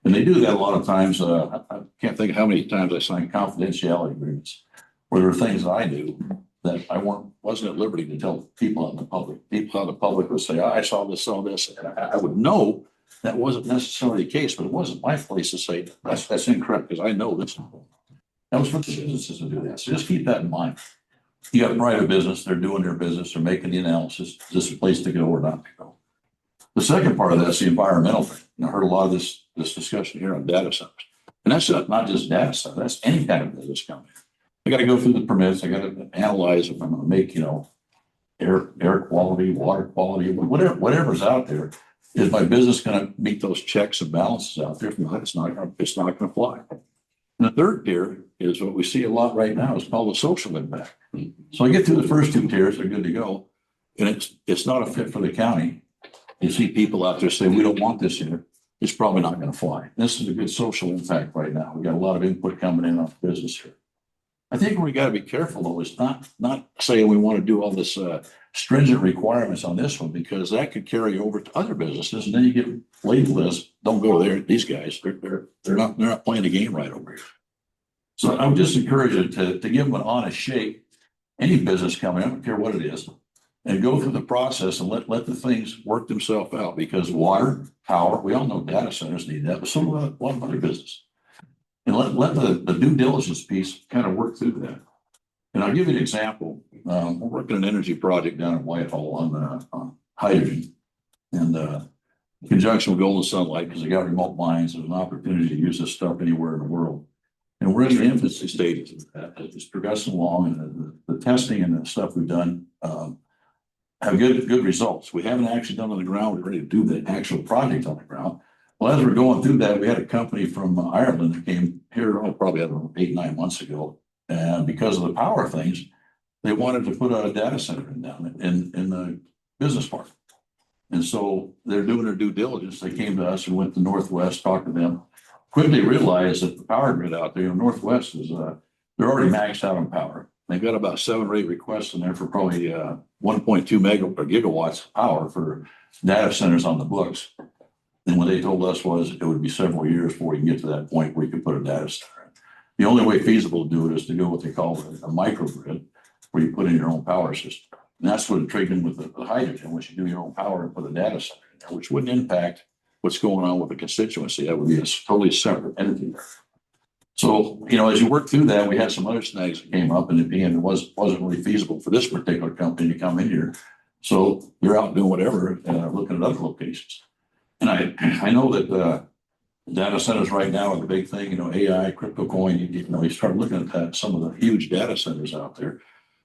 And they do that a lot of times. I can't think of how many times I signed confidentiality agreements where there are things I knew that I wasn't at liberty to tell people out in the public. People out in the public would say, I saw this. And I would know that wasn't necessarily the case, but it wasn't my place to say that's incorrect because I know this. That was for the businesses to do that. So just keep that in mind. You got a private business, they're doing their business, they're making the analysis. Is this a place to go or not to go? The second part of that's the environmental thing. I heard a lot of this discussion here on data centers. And that's not just data center, that's any kind of business company. I got to go through the permits, I got to analyze if I'm going to make, air quality, water quality, whatever's out there. Is my business going to meet those checks and balances out there? If not, it's not going to fly. And the third tier is what we see a lot right now. It's called the social impact. So I get through the first 2 tiers, they're good to go. And it's not a fit for the county. You see people out there say, we don't want this here. It's probably not going to fly. This is a good social impact right now. We got a lot of input coming in on business here. I think where we got to be careful though is not saying we want to do all this stringent requirements on this one, because that could carry over to other businesses, and then you get labeled as don't go there. These guys, they're not playing the game right over here. So I would just encourage you to give them an honest shake. Any business coming, I don't care what it is, and go through the process and let the things work themselves out. Because water, power, we all know data centers need that, but so do a lot of other business. And let the due diligence piece kind of work through that. And I'll give you an example. We're working an energy project down in Whitehall on hydrogen, and in conjunction with Golden Sunlight, because they got remote mines and an opportunity to use this stuff anywhere in the world. And we're in the infancy stages of that. It's progressing along, and the testing and the stuff we've done have good results. We haven't actually done on the ground. We're ready to do the actual project on the ground. Well, as we're going through that, we had a company from Ireland that came here, probably 8-9 months ago. And because of the power things, they wanted to put a data center down in the business park. And so they're doing their due diligence. They came to us and went to Northwest, talked to them. Quickly realized that the power grid out there, Northwest is, they're already maxed out on power. They've got about 7 or 8 requests in there for probably 1.2 gigawatts of power for data centers on the books. And what they told us was it would be several years before we can get to that point where you could put a data center. The only way feasible to do it is to go what they call a microgrid, where you put in your own power system. And that's what intrigued with the hydrogen, which you do your own power and put a data center in there, which wouldn't impact what's going on with the constituency. That would be a totally separate entity. So, as you work through that, we had some other snags that came up, and at the end, it wasn't really feasible for this particular company to come in here. So they're out doing whatever, looking at other locations. And I know that data centers right now are the big thing, AI, crypto coin, you start looking at that, some of the huge data centers out there,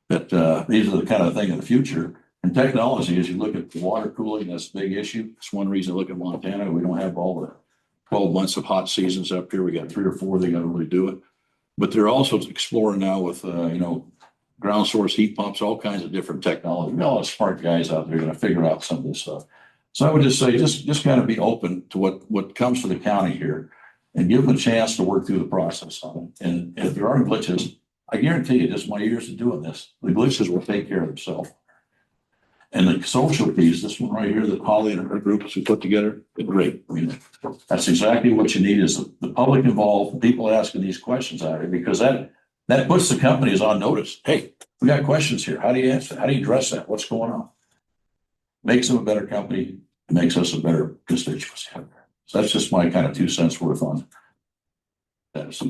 that these are the kind of thing in the future. And technology, as you look at the water cooling, that's a big issue. It's one reason to look at Montana. We don't have all the 12 months of hot seasons up here. We got 3 or 4, they got to really do it. But they're also exploring now with, ground source heat pumps, all kinds of different technology. We got a lot of smart guys out there going to figure out some of this stuff. So I would just say, just kind of be open to what comes to the county here, and give them a chance to work through the process on it. And if there are glitches, I guarantee you, just my years of doing this, the glitches will take care of themselves. And the social piece, this one right here that Holly and her group has put together, is great. I mean, that's exactly what you need, is the public involved, people asking these questions out here, because that That puts the companies on notice. Hey, we got questions here. How do you answer? How do you address that? What's going on? Makes them a better company, makes us a better constituency. So that's just my kind of 2 cents worth on that.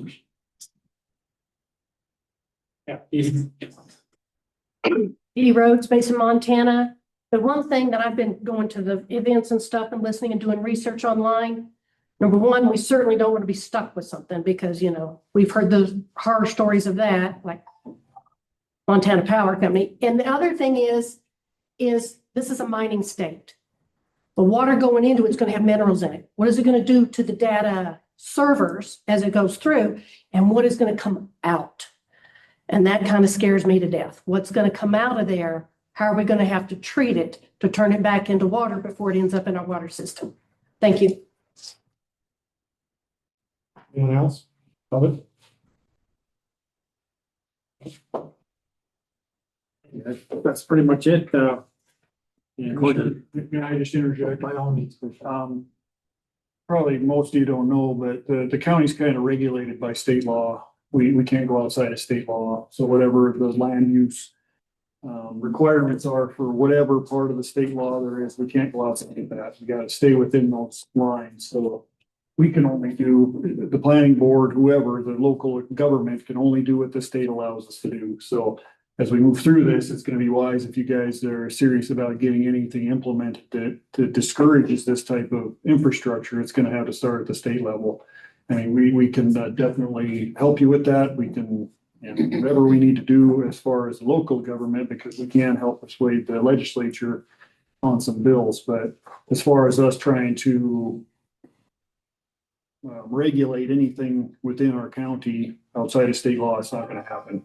Yeah, easy. Edie Rhodes, based in Montana. The one thing that I've been going to the events and stuff and listening and doing research online. Number one, we certainly don't want to be stuck with something because, we've heard those horror stories of that, like Montana Power Company. And the other thing is this is a mining state. The water going into it's going to have minerals in it. What is it going to do to the data servers as it goes through? And what is going to come out? And that kind of scares me to death. What's going to come out of there? How are we going to have to treat it to turn it back into water before it ends up in our water system? Thank you. Anyone else? Public? That's pretty much it. Yeah, can I just interject by all means? Probably most of you don't know, but the county's kind of regulated by state law. We can't go outside of state law. So whatever the land use requirements are for whatever part of the state law there is, we can't go outside of that. We gotta stay within those lines. So we can only do, the planning board, whoever, the local government can only do what the state allows us to do. So as we move through this, it's gonna be wise if you guys are serious about getting anything implemented that discourages this type of infrastructure. It's gonna have to start at the state level. I mean, we can definitely help you with that. We can, whatever we need to do as far as local government, because we can help persuade the legislature on some bills. But as far as us trying to regulate anything within our county outside of state law, it's not gonna happen.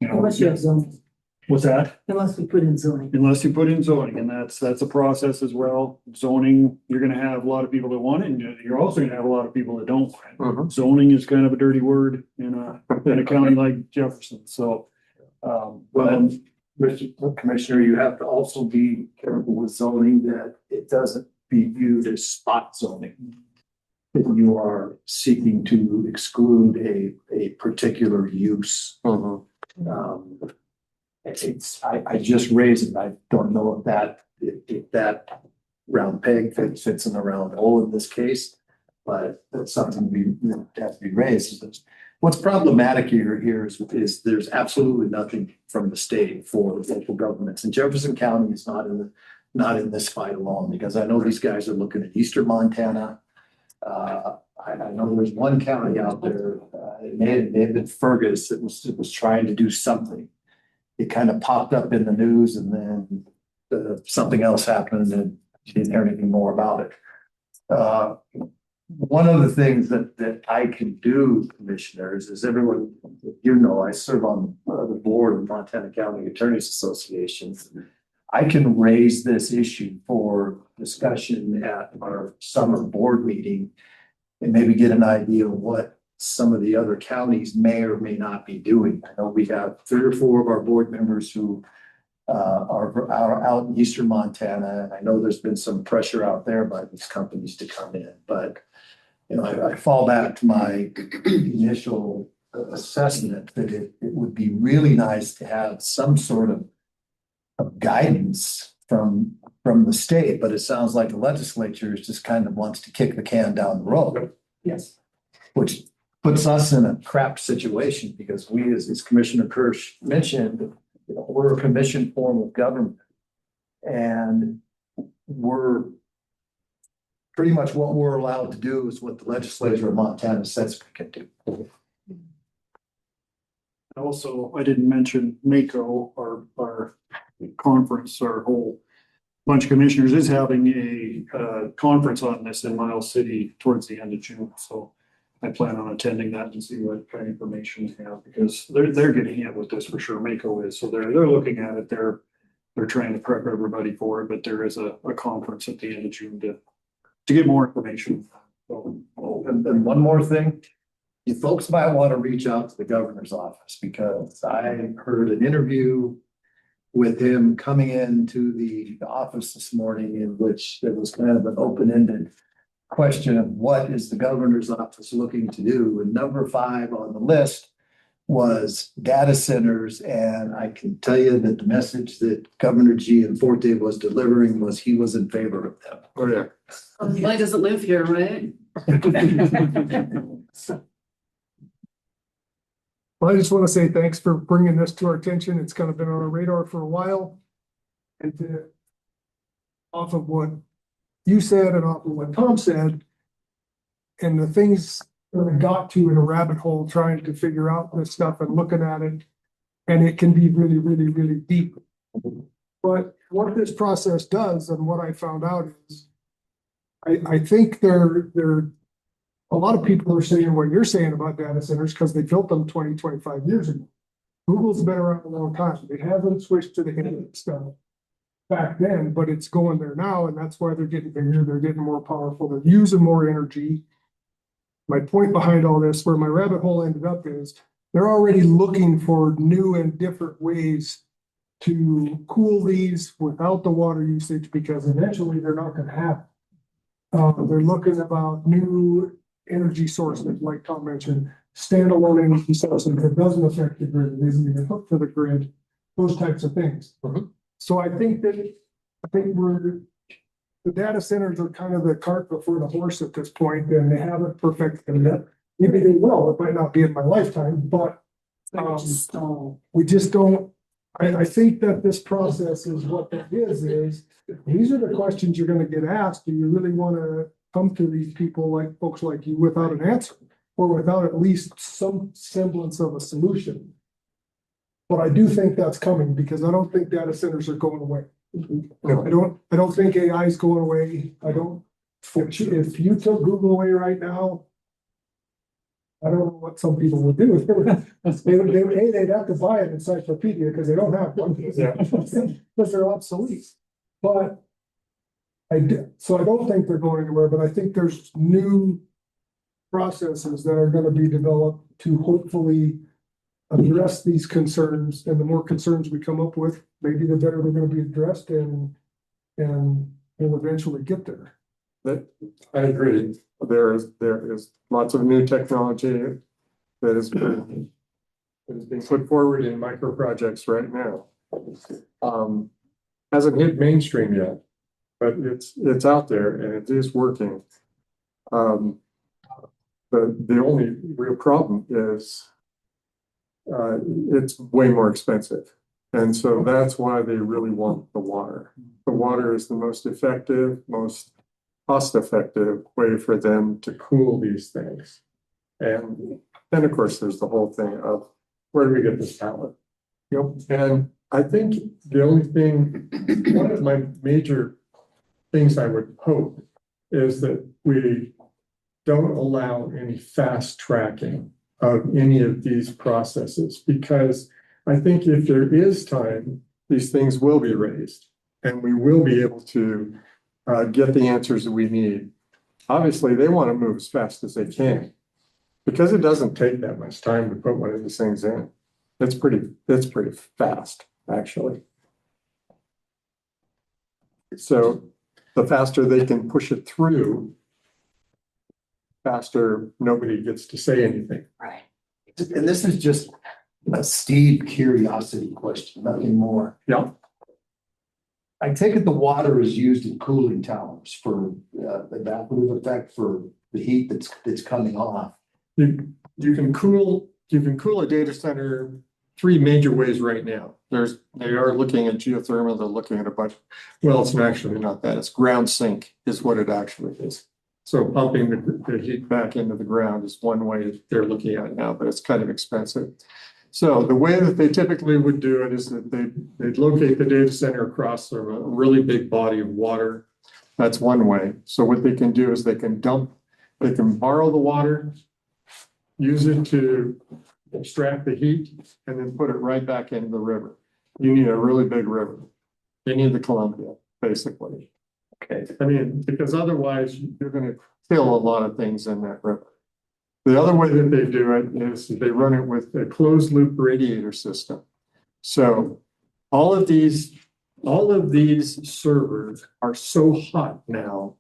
Unless you have zoning. What's that? Unless we put in zoning. Unless you put in zoning, and that's a process as well. Zoning, you're gonna have a lot of people that want it, and you're also gonna have a lot of people that don't want it. Zoning is kind of a dirty word in a county like Jefferson, so. Well, Mr. Commissioner, you have to also be careful with zoning that it doesn't be viewed as spot zoning. That you are seeking to exclude a particular use. I just raised it. I don't know if that round peg fits in a round hole in this case, but that's something that has to be raised. What's problematic here is there's absolutely nothing from the state for local governments, and Jefferson County is not in this fight alone, because I know these guys are looking at eastern Montana. I know there's one county out there, it may have been Fergus, that was trying to do something. It kind of popped up in the news, and then something else happened, and you didn't hear anything more about it. One of the things that I can do, commissioners, is everyone, I serve on the board of Montana County Attorneys Association. I can raise this issue for discussion at our summer board meeting and maybe get an idea of what some of the other counties may or may not be doing. I know we have 3 or 4 of our board members who are out in eastern Montana, and I know there's been some pressure out there by these companies to come in, but I fall back to my initial assessment that it would be really nice to have some sort of guidance from the state, but it sounds like the legislature just kind of wants to kick the can down the road. Yes. Which puts us in a crap situation, because we, as Commissioner Kirsch mentioned, we're a commission form of government. And we're pretty much what we're allowed to do is what the legislature of Montana says we can do. Also, I didn't mention MACO, our conference, our whole bunch of commissioners is having a conference on this in Miles City towards the end of June. So I plan on attending that and see what kind of information they have, because they're getting hit with this for sure. MACO is, so they're looking at it. They're trying to prep everybody for it, but there is a conference at the end of June to get more information. So, and one more thing, you folks might want to reach out to the governor's office, because I heard an interview with him coming into the office this morning, in which there was kind of an open-ended question of what is the governor's office looking to do. And number 5 on the list was data centers. And I can tell you that the message that Governor Gianforte was delivering was he was in favor of them. Oh, yeah. Well, he doesn't live here, right? Well, I just want to say thanks for bringing this to our attention. It's kind of been on our radar for a while. And off of what you said and off of what Tom said, and the things that I got to in a rabbit hole trying to figure out this stuff and looking at it, and it can be really, really, really deep. But what this process does and what I found out is I think a lot of people are saying what you're saying about data centers because they built them 20, 25 years ago. Google's been around a long time. They haven't switched to the internet stuff back then, but it's going there now, and that's why they're getting bigger, they're getting more powerful, they're using more energy. My point behind all this, where my rabbit hole ended up is, they're already looking for new and different ways to cool these without the water usage, because eventually they're not gonna have it. They're looking about new energy sources, like Tom mentioned, standalone energy sources that doesn't affect the grid, it isn't even hooked to the grid, those types of things. So I think the data centers are kind of the cart before the horse at this point, and they haven't perfected them yet. Maybe they will, it might not be in my lifetime, but we just don't, I think that this process is what that is these are the questions you're gonna get asked. Do you really wanna come to these people, like folks like you, without an answer, or without at least some semblance of a solution? But I do think that's coming, because I don't think data centers are going away. I don't think AI is going away. I don't, if you took Google away right now, I don't know what some people would do. They'd have to buy an encyclopedia because they don't have one. Because they're obsolete. But so I don't think they're going anywhere, but I think there's new processes that are going to be developed to hopefully address these concerns. And the more concerns we come up with, maybe the better they're going to be addressed, and we'll eventually get there. I agree. There is lots of new technology that is being put forward in micro projects right now. Hasn't hit mainstream yet, but it's out there and it is working. The only real problem is it's way more expensive. And so that's why they really want the water. The water is the most effective, most cost-effective way for them to cool these things. And then, of course, there's the whole thing of where do we get this power? And I think the only thing, one of my major things I would hope is that we don't allow any fast tracking of any of these processes, because I think if there is time, these things will be raised and we will be able to get the answers that we need. Obviously, they want to move as fast as they can, because it doesn't take that much time to put one of these things in. It's pretty fast, actually. So the faster they can push it through, faster nobody gets to say anything. Right. And this is just a Steve curiosity question, nothing more. Yeah. I take it the water is used in cooling towers for evaporative effect for the heat that's coming off. You can cool a data center three major ways right now. They are looking at geothermal, they're looking at a bunch. Well, it's actually not that. It's ground sink is what it actually is. So pumping the heat back into the ground is one way that they're looking at it now, but it's kind of expensive. So the way that they typically would do it is that they'd locate the data center across a really big body of water. That's one way. So what they can do is they can borrow the water, use it to extract the heat, and then put it right back into the river. You need a really big river. You need the Columbia, basically. Okay. I mean, because otherwise you're going to kill a lot of things in that river. The other way that they do it is they run it with a closed loop radiator system. So all of these servers are so hot now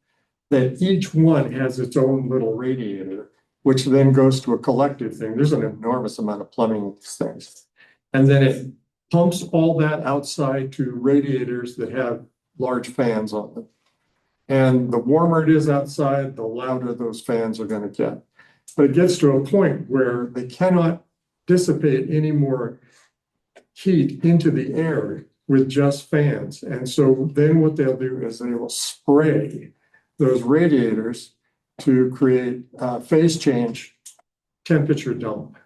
that each one has its own little radiator which then goes to a collective thing. There's an enormous amount of plumbing in these things. And then it pumps all that outside to radiators that have large fans on them. And the warmer it is outside, the louder those fans are going to get. But it gets to a point where they cannot dissipate any more heat into the air with just fans. And so then what they'll do is they will spray those radiators to create phase change temperature dump.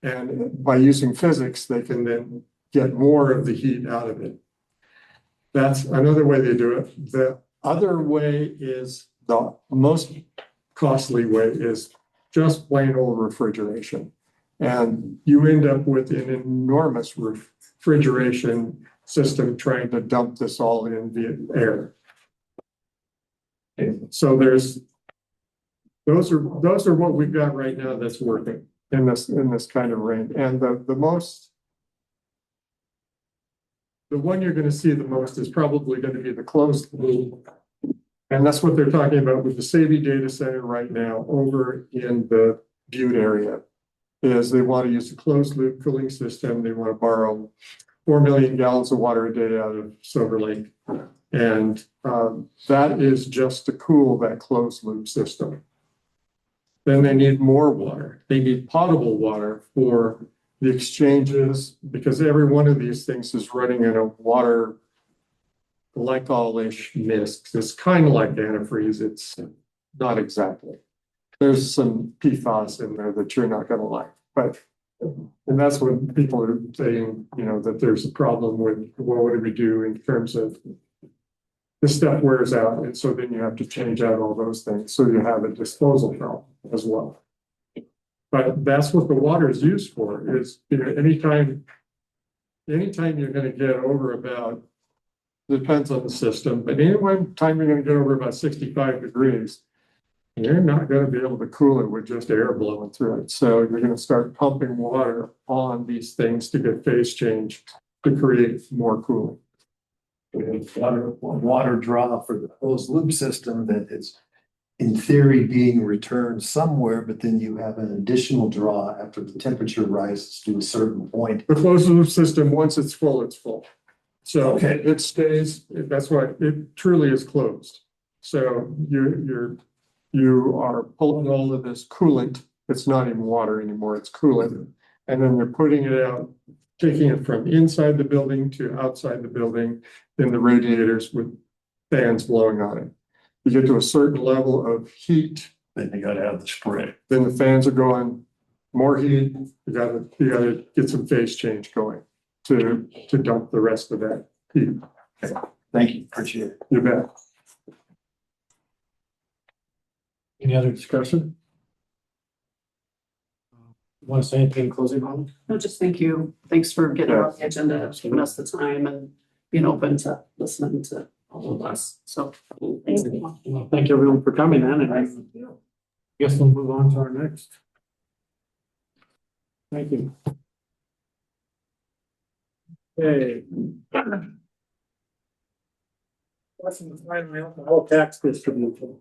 And by using physics, they can then get more of the heat out of it. That's another way they do it. The other way is the most costly way is just plain old refrigeration. And you end up with an enormous refrigeration system trying to dump this all in the air. And so those are what we've got right now that's working in this kind of range. And the one you're going to see the most is probably going to be the closed loop. And that's what they're talking about with the Savvy data center right now over in the Butte area. Is they want to use a closed loop cooling system. They want to borrow 4 million gallons of water a day out of Silver Lake. And that is just to cool that closed loop system. Then they need more water. They need potable water for the exchanges because every one of these things is running in a water glycol-ish mist. It's kind of like antifreeze. It's not exactly. There's some PFAS in there that you're not going to like, but, and that's what people are saying, you know, that there's a problem with what do we do in terms of this stuff wears out. And so then you have to change out all those things. So you have a disposal problem as well. But that's what the water is used for is, you know, anytime you're going to get over about, depends on the system, but any one time you're going to get over about 65 degrees, you're not going to be able to cool it with just air blowing through it. So you're going to start pumping water on these things to get phase change to create more cooling. Water draw for the closed loop system that is in theory being returned somewhere, but then you have an additional draw after the temperature rises to a certain point. The closed loop system, once it's full, it's full. So Okay. it stays, that's why it truly is closed. So you are pulling all of this coolant. It's not even water anymore, it's coolant. And then you're putting it out, taking it from inside the building to outside the building in the radiators with fans blowing on it. You get to a certain level of heat. Then you gotta have the spray. Then the fans are going, more heat, you gotta get some phase change going to dump the rest of that heat. Thank you, appreciate it. You bet. Any other discussion? Want to say anything in closing, Holly? No, just thank you. Thanks for getting on the agenda, giving us the time and being open to listening to all of us. So. Thank you. Well, thank everyone for coming in, and I guess we'll move on to our next. Thank you. Okay. Whole tax distribution.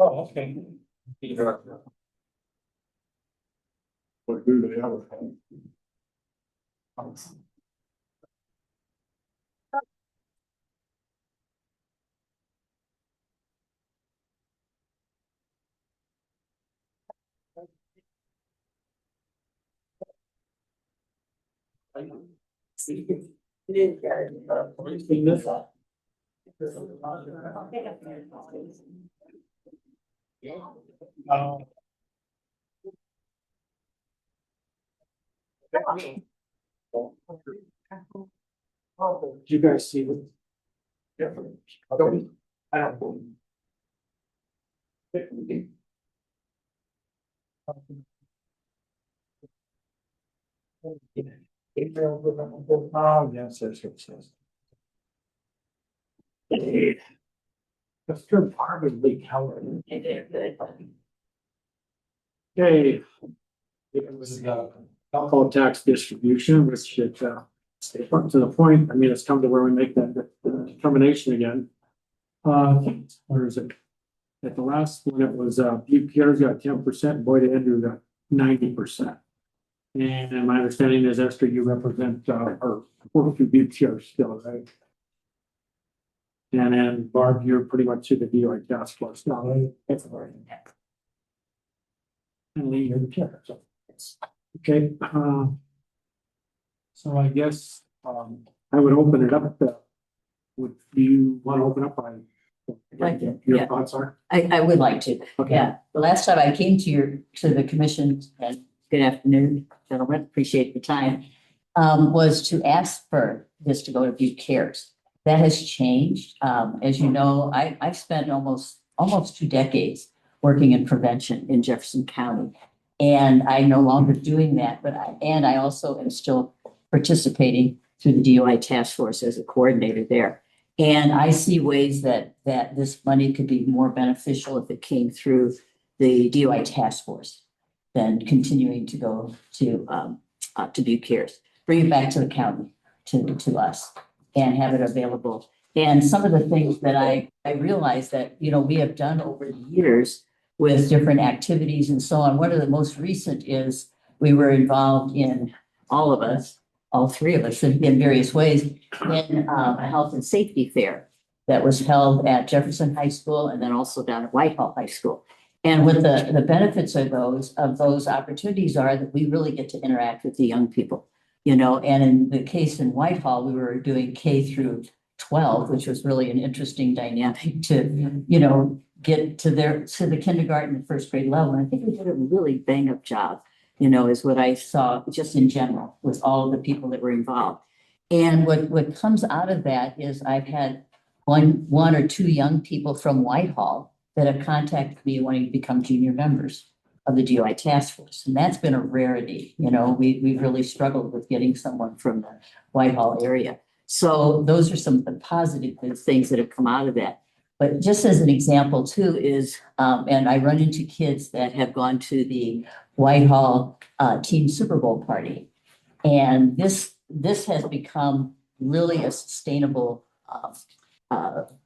Oh, okay. What do they have? Did you guys see it? Yeah. I don't. Oh, yes, yes. The third part of the color. Okay. It was alcohol tax distribution, which it, to the point, I mean, it's come to where we make that determination again. Where is it? At the last one, it was, UPR's got 10%, Boyd Andrew got 90%. And my understanding is, Esther, you represent, or work through BPR still, right? And then Barb, you're pretty much to the DOI task force now, right? And Lee, you're the chair, so. Okay, so I guess, I would open it up. Would you want to open up by? Like it, Your yeah. thoughts are? I would like to. Okay. Yeah, the last time I came to the commission, and good afternoon, gentlemen, appreciate the time, was to ask for this to go to Butte Cares. That has changed. As you know, I've spent almost 2 decades working in prevention in Jefferson County. And I'm no longer doing that, but I also am still participating through the DOI task force as a coordinator there. And I see ways that this money could be more beneficial if it came through the DOI task force than continuing to go to Butte Cares. Bring it back to the county, to us, and have it available. And some of the things that I realized that, we have done over the years with different activities and so on. One of the most recent is we were involved in, all three of us in various ways, in a health and safety fair that was held at Jefferson High School and then also down at Whitehall High School. And what the benefits of those opportunities are that we really get to interact with the young people, and in the case in Whitehall, we were doing K through 12, which was really an interesting dynamic to, get to the kindergarten and first grade level. And I think we did a really bang up job, is what I saw just in general with all of the people that were involved. And what comes out of that is I've had one or two young people from Whitehall that have contacted me wanting to become junior members of the DOI task force. And that's been a rarity. We've really struggled with getting someone from the Whitehall area. So those are some of the positive things that have come out of that. But just as an example too is, and I run into kids that have gone to the Whitehall Teen Super Bowl party. And this has become really a sustainable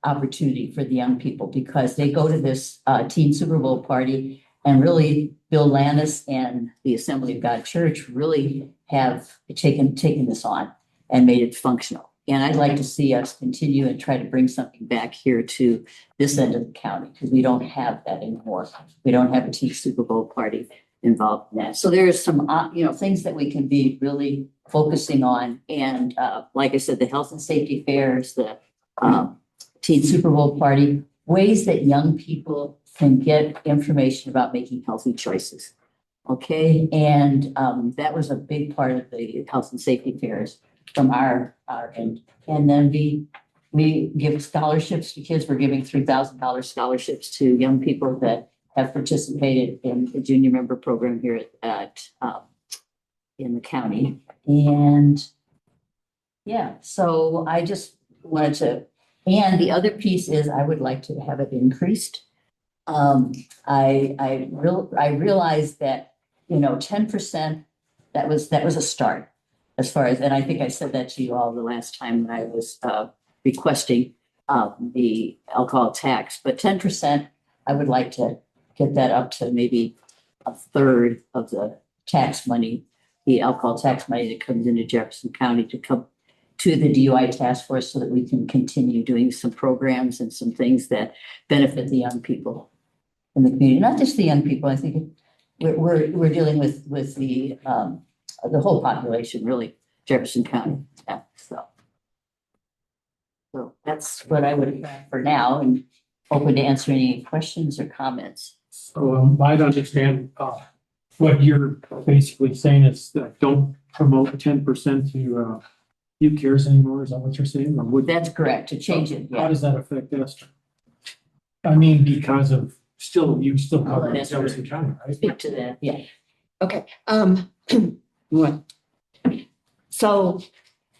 opportunity for the young people because they go to this Teen Super Bowl party and really Bill Lannis and the Assembly of God Church really have taken this on and made it functional. And I'd like to see us continue and try to bring something back here to this end of the county because we don't have that anymore. We don't have a Teen Super Bowl party involved in that. So there is some, things that we can be really focusing on. And like I said, the health and safety fairs, the Teen Super Bowl party, ways that young people can get information about making healthy choices. Okay. And that was a big part of the health and safety fairs from our end. And then we give scholarships to kids. We're giving $3,000 scholarships to young people that have participated in the junior member program here at in the county. And yeah, so I just wanted to, and the other piece is I would like to have it increased. I realized that, 10%, that was a start as far as, and I think I said that to you all the last time when I was requesting the alcohol tax, but 10%, I would like to get that up to maybe a third of the tax money, the alcohol tax money that comes into Jefferson County to come to the DUI task force so that we can continue doing some programs and some things that benefit the young people in the community. Not just the young people. I think we're dealing with the whole population, really, Jefferson County. Yeah, so that's what I would have for now, and open to answer any questions or comments. So I'd understand what you're basically saying is that don't promote 10% to Butte Cares anymore. Is that what you're saying? Or would That's correct, to change it. How Yeah. does that affect Esther? I mean, because of you still I'll cover let Esther Jefferson County, right? Speak to that. Yeah. Okay, so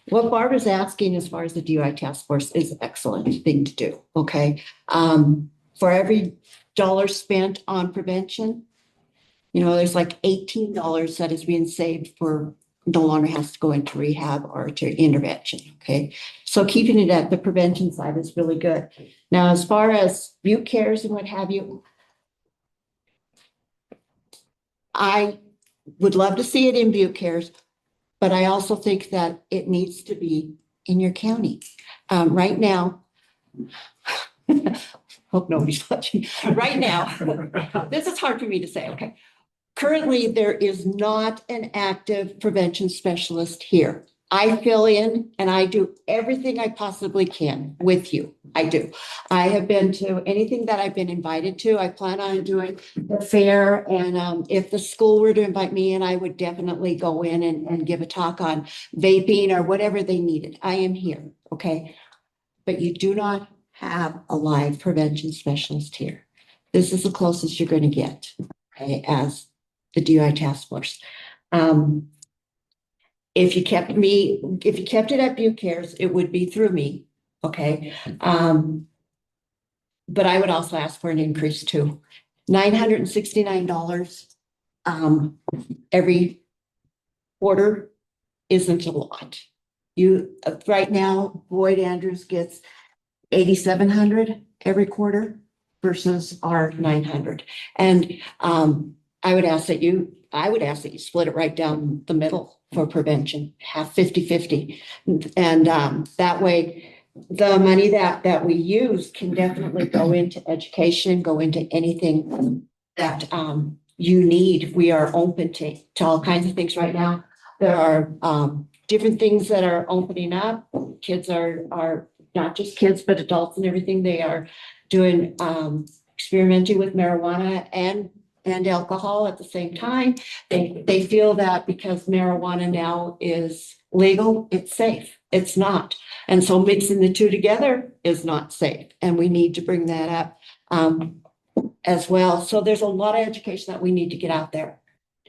what Barbara's asking as far as the DUI task force is an excellent thing to do, okay? For every dollar spent on prevention, You know, there's like $18 that is being saved for no longer has to go into rehab or to intervention, okay? So keeping it at the prevention side is really good. Now, as far as Butte Cares and what have you, I would love to see it in Butte Cares, but I also think that it needs to be in your county. Right now, hope nobody's watching. Right now, this is hard for me to say, okay? Currently, there is not an active prevention specialist here. I fill in and I do everything I possibly can with you. I do. I have been to anything that I've been invited to. I plan on doing the fair. And if the school were to invite me in, I would definitely go in and give a talk on vaping or whatever they needed. I am here, okay? But you do not have a live prevention specialist here. This is the closest you're going to get, okay, as the DUI task force. If you kept it at Butte Cares, it would be through me, okay? But I would also ask for an increase too. $969 every quarter isn't a lot. Right now, Boyd Andrews gets 8,700 every quarter versus our 900. And I would ask that you split it right down the middle for prevention, have 50-50. And that way, the money that we use can definitely go into education, go into anything that you need. We are open to all kinds of things right now. There are different things that are opening up. Kids are not just kids, but adults and everything. They are doing experimenting with marijuana and alcohol at the same time. They feel that because marijuana now is legal, it's safe. It's not. And so mixing the two together is not safe. And we need to bring that up as well. So there's a lot of education that we need to get out there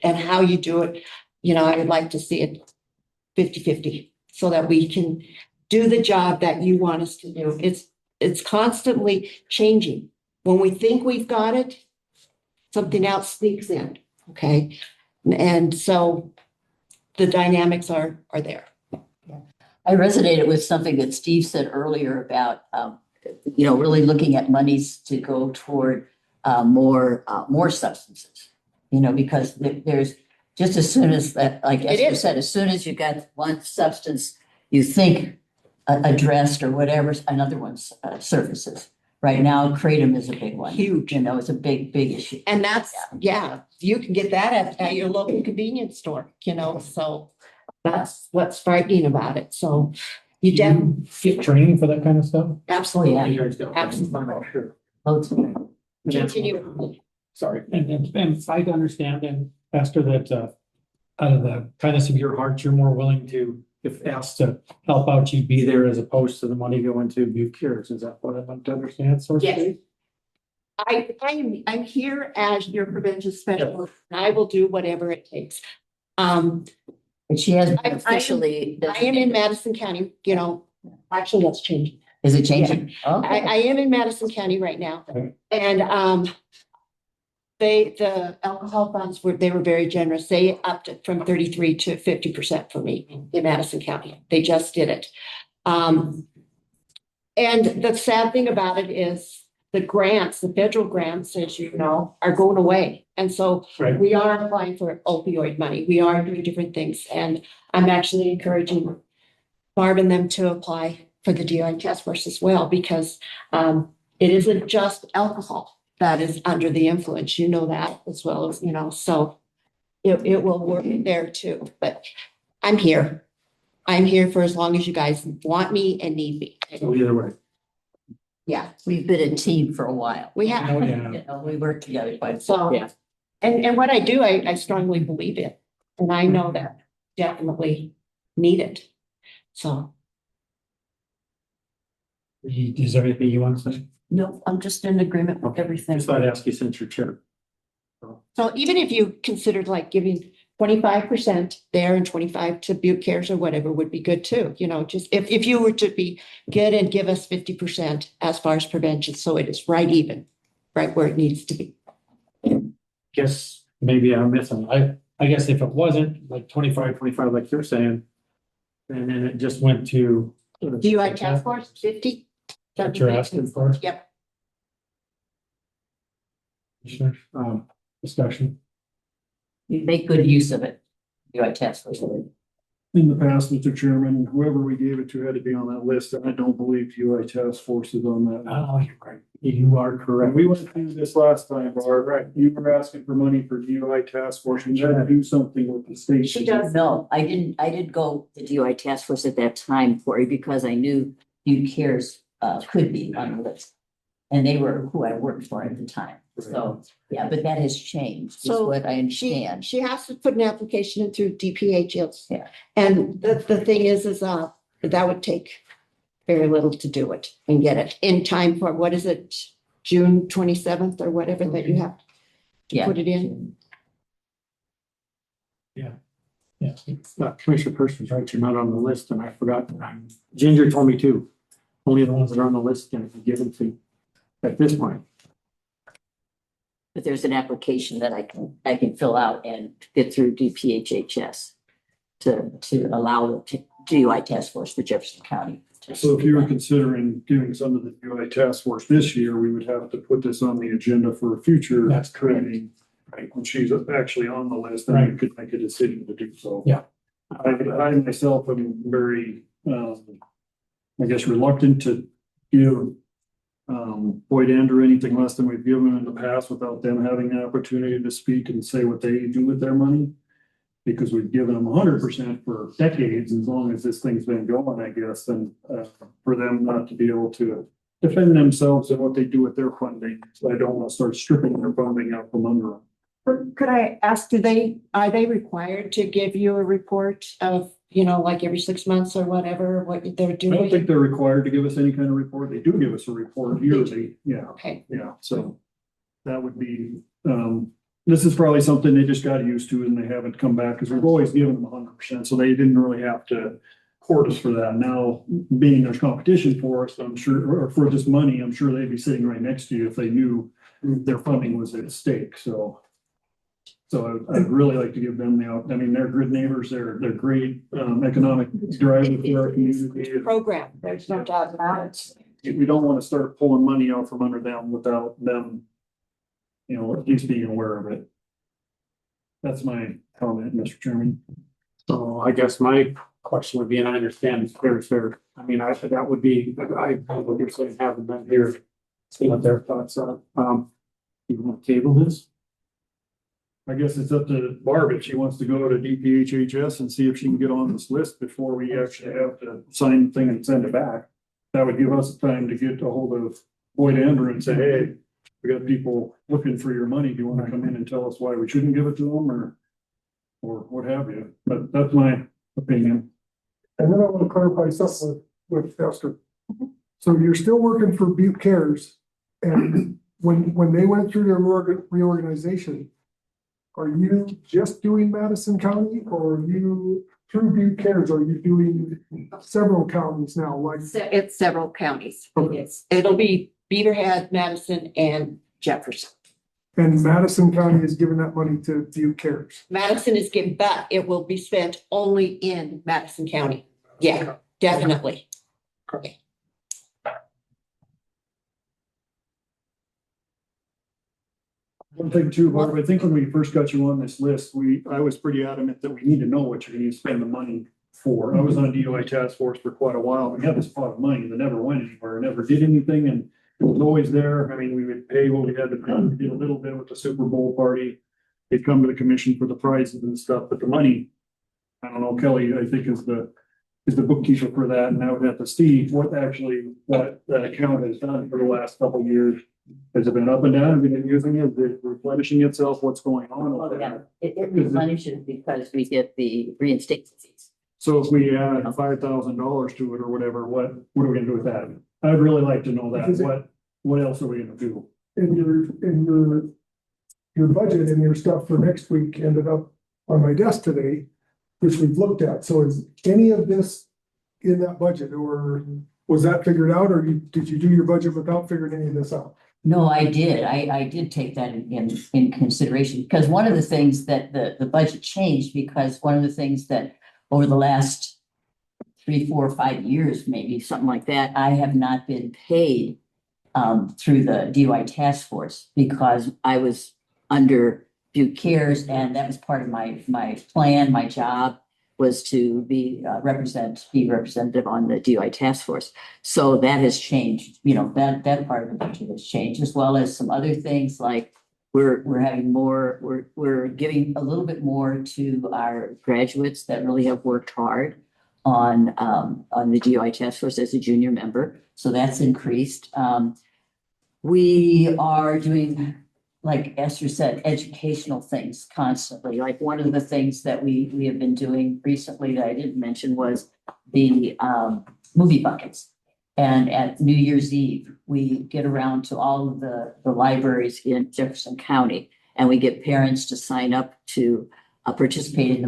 and how you do it. You know, I would like to see it 50-50 so that we can do the job that you want us to do. It's constantly changing. When we think we've got it, something else sneaks in, okay? And so the dynamics are there. I resonated with something that Steve said earlier about, really looking at monies to go toward more substances, because there's just as soon as that, like Esther said, as soon as you got one substance you think addressed or whatever, another one surfaces. Right now, kratom is a big one. Huge. It's a big issue. And that's, you can get that at your local convenience store, so that's what's frightening about it. So you definitely Get training for that kind of stuff? absolutely, Absolutely. Loads of them. continue. Sorry, and I understand, and Esther, that out of the kindness of your heart, you're more willing to, if asked to help out, you'd be there as opposed to the money going to Butte Cares. Is that what I want to understand? Yes. I'm here as your prevention specialist, and I will do whatever it takes. But she has I am- officially. I am in Madison County, actually that's changing. Is it changing? Okay. I am in Madison County right now. Okay. And the alcohol funds were very generous. They upped it from 33 to 50% for me in Madison County. They just did it. And the sad thing about it is the federal grants, as you know, are going away. And so Right. we are applying for opioid money. We are doing different things. And I'm actually encouraging Barb and them to apply for the DUI task force as well, because it isn't just alcohol that is under the influence, that as well as, so it will work there too. But I'm here. I'm here for as long as you guys want me and need me. So either way. Yeah, We've been a team for a while. we have. Oh, yeah. We work together quite. So, Yeah. and what I do, I strongly believe in, and I know that definitely need it. So, Is there anything you want to say? No, I'm just in agreement with everything. Just thought I'd ask you since you're chair. so even if you considered like giving 25% there and 25 to Butte Cares or whatever would be good too, just if you were to be good and give us 50% as far as prevention, so it is right even, right where it needs to be. Guess maybe I'm missing. I guess if it wasn't like 25, like you're saying, and then it just went to. DUI task force, 50? That you're asking for? Yep. Discussion. You make good use of it. You task force. In the past, Mr. Chairman, whoever we gave it to had to be on that list, and I don't believe UI task force is on that. Oh, you're right. You are When correct. we went through this last time, Barb, right, you were asking for money for DUI task force, and you had to do something with the state. She does. No, I didn't go to DUI task force at that time, Cory, because I knew you cares could be on the list. And they were who I worked for at the time. So, yeah, but that has changed, is So what I understand. She has to put an application in through DPHS. Yeah. And the thing is that would take very little to do it and get it in time for, what is it, June 27th or whatever that you have to Yeah. put it in. Yeah, Commissioner Person's right, you're not on the list, and I forgot. Ginger told me too. Only the ones that are on the list can be given to at this point. But there's an application that I can fill out and get through DPHHS to allow the DUI task force for Jefferson County. So if you were considering giving some of the DUI task force this year, we would have to put this on the agenda for a future. That's correct. meeting. Right, when she's actually on the list, then we could make a decision to do so. Yeah. I myself am very, I guess, reluctant to give Boyd Andrew anything less than we've given in the past without them having an opportunity to speak and say what they do with their money. Because we've given them 100% for decades, as long as this thing's been going, I guess, and for them not to be able to defend themselves and what they do with their funding. So I don't want to start stripping their funding out from under them. Could I ask, are they required to give you a report of, like every 6 months or whatever, what they're I don't doing? think they're required to give us any kind of report. They do give us a report yearly. Yeah, Okay, yeah. So that would be, this is probably something they just got used to and they haven't come back because we've always given them 100%. So they didn't really have to court us for that. Now, being there's competition for us, I'm sure, or for this money, I'm sure they'd be sitting right next to you if they knew their funding was at stake. So I'd really like to give them I mean, they're good neighbors. They're great economic drivers for our community. program, there's no doubt about it. We don't want to start pulling money out from under them without them, at least being aware of it. That's my comment, Mr. Chairman. So I guess my question would be, and I understand it's very fair. I mean, that would be, what you're saying, having them here, see what their thoughts are. You want to table this? I guess it's up to Barb if she wants to go to DPHHS and see if she can get on this list before we actually have to sign the thing and send it back. That would give us time to get a hold of Boyd Andrew and say, hey, we got people looking for your money. Do you want to come in and tell us why we shouldn't give it to them or what have you? But that's my opinion. And then I want to clarify something with Esther. So you're still working for Butte Cares, and when they went through their reorganization, are you just doing Madison County, or are you through Butte Cares, are you doing several counties now, like? It's several counties. It'll be Beaverhead, Madison, and Jefferson. And Madison County is giving that money to Butte Cares? Madison is given, but it will be spent only in Madison County. Yeah, definitely. Okay. One thing too, Barb, I think when we first got you on this list, I was pretty adamant that we need to know what you're going to spend the money for. I was on DUI task force for quite a while. We had this pot of money that never went anywhere, never did anything, and it was always there. I mean, we would pay what we had to pay. We did a little bit with the Super Bowl party. They'd come to the commission for the prizes and stuff, but the money, I don't know, Kelly, I think is the bookkeeper for that, and I would have to see what actually that account has done for the last couple of years. Has it been up and down? Have you been using it? Is it replenishing itself? What's going on? Oh, yeah, it replenishes because we get the reinstatement fees. So if we add $5,000 to it or whatever, what are we gonna do with that? I'd really like to know that. What else are we gonna do? In your budget and your stuff for next week ended up on my desk today, which we've looked at. So is any of this in that budget, or Was that figured out, or did you do your budget without figuring any of this out? No, I did. I did take that in consideration, because one of the things that the budget changed, because one of the things that over the last 3, 4, 5 years, maybe something like that, I have not been paid through the DUI task force because I was under Butte Cares, and that was part of my plan, my job was to be representative on the DUI task force. So that has changed, that part of the budget has changed, as well as some other things like we're having more, we're giving a little bit more to our graduates that really have worked hard on the DUI task force as a junior member. So that's increased. We are doing, like Esther said, educational things constantly. Like one of the things that we have been doing recently that I didn't mention was the movie buckets. And at New Year's Eve, we get around to all of the libraries in Jefferson County, and we get parents to sign up to participate in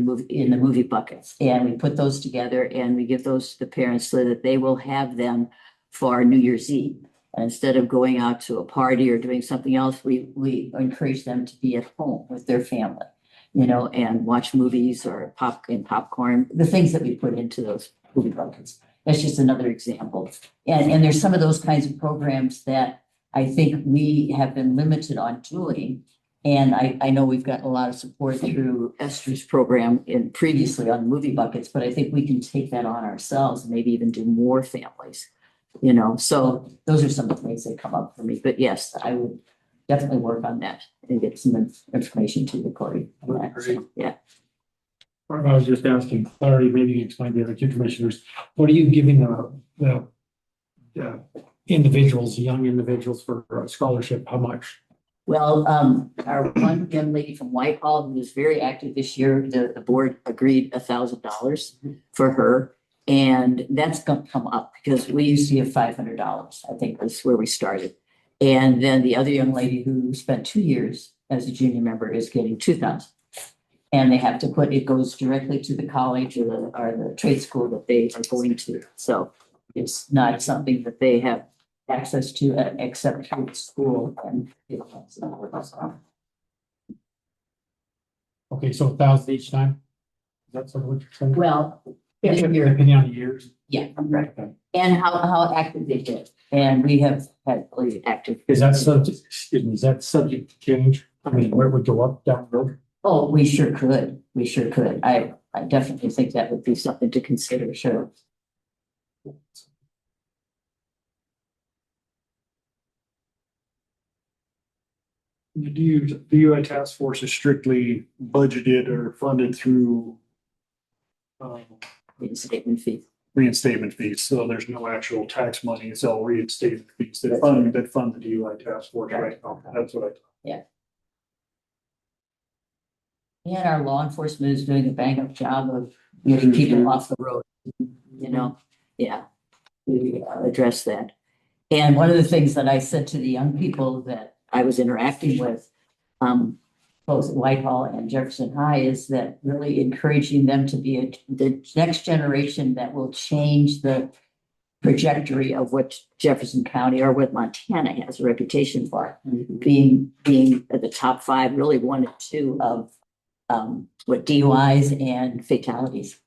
the movie buckets. And we put those together and we give those to the parents so that they will have them for New Year's Eve. And instead of going out to a party or doing something else, we encourage them to be at home with their family, and watch movies or popcorn, the things that we put into those movie buckets. That's just another example. And there's some of those kinds of programs that I think we have been limited on doing. And I know we've gotten a lot of support through Esther's program previously on movie buckets, but I think we can take that on ourselves and maybe even do more families. So those are some of the things that come up for me. But yes, I would definitely work on that and get some information to the Corey. So, yeah. I was just asking clarity, maybe you can explain to the other two commissioners, what are you giving the individuals, young individuals for a scholarship? How much? Well, our one young lady from Whitehall who was very active this year, the board agreed $1,000 for her. And that's going to come up because we used to give $500. I think that's where we started. And then the other young lady who spent 2 years as a junior member is getting $2,000. And they have to it goes directly to the college or the trade school that they are going to. So it's not something that they have access to except through the school. And Okay, so 1,000 each time? Is that sort of what you're saying? well, Depending on the years? yeah, right. And how active they get. And we have had really active. Is that subject to change? I mean, where it would go up, down the road? Oh, we sure could. We sure could. I definitely think that would be something to consider, sure. The DUI task force is strictly budgeted or funded through Reinstatement fees. reinstatement fees, so there's no actual tax money, it's all reinstatement fees that fund the DUI task force, right? That's what I thought. Yeah. And our law enforcement is doing a bang up job of getting people off the road, yeah. We address that. And one of the things that I said to the young people that I was interacting with, both at Whitehall and Jefferson High, is that really encouraging them to be the next generation that will change the trajectory of what Jefferson County or what Montana has a reputation for, being at the top 5, really 1 and 2 of what DUIs and fatalities.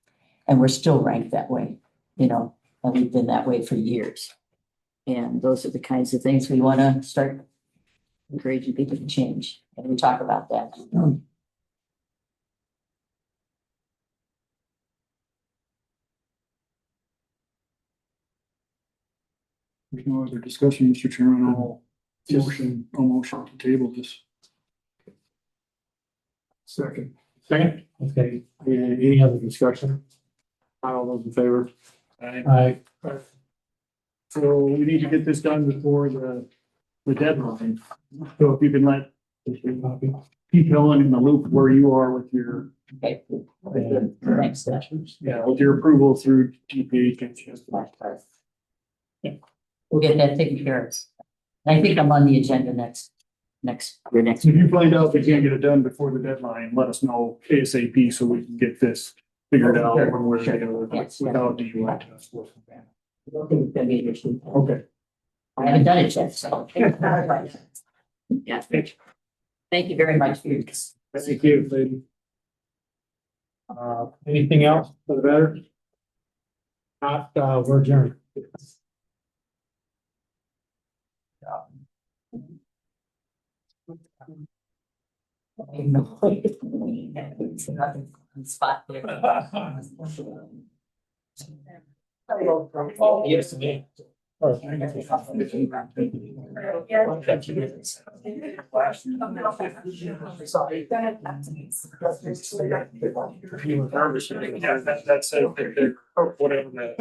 And we're still ranked that way, and we've been that way for years. And those are the kinds of things we want to start encouraging people to change. And we talk about that. There's no other discussion, Mr. Chairman, I'll motion to table this. Second. Second, okay, any other discussion? All those in favor? Aye. So we need to get this done before the deadline. So if you can let keep Helen in the loop where you are with your, Okay. Next step. with your approval through TPH. We'll get that taken care of. I think I'm on the agenda next. If you find out they can't get it done before the deadline, let us know ASAP so we can get this figured out one way or the other without DUI task force. don't think it's gonna be an issue. Okay. I haven't done it yet, so. Yeah. Thank you very much for your. Thank you, lady. Anything else for the better? Not, we're adjourned. Spot there. Yes, me. That's it, whatever that.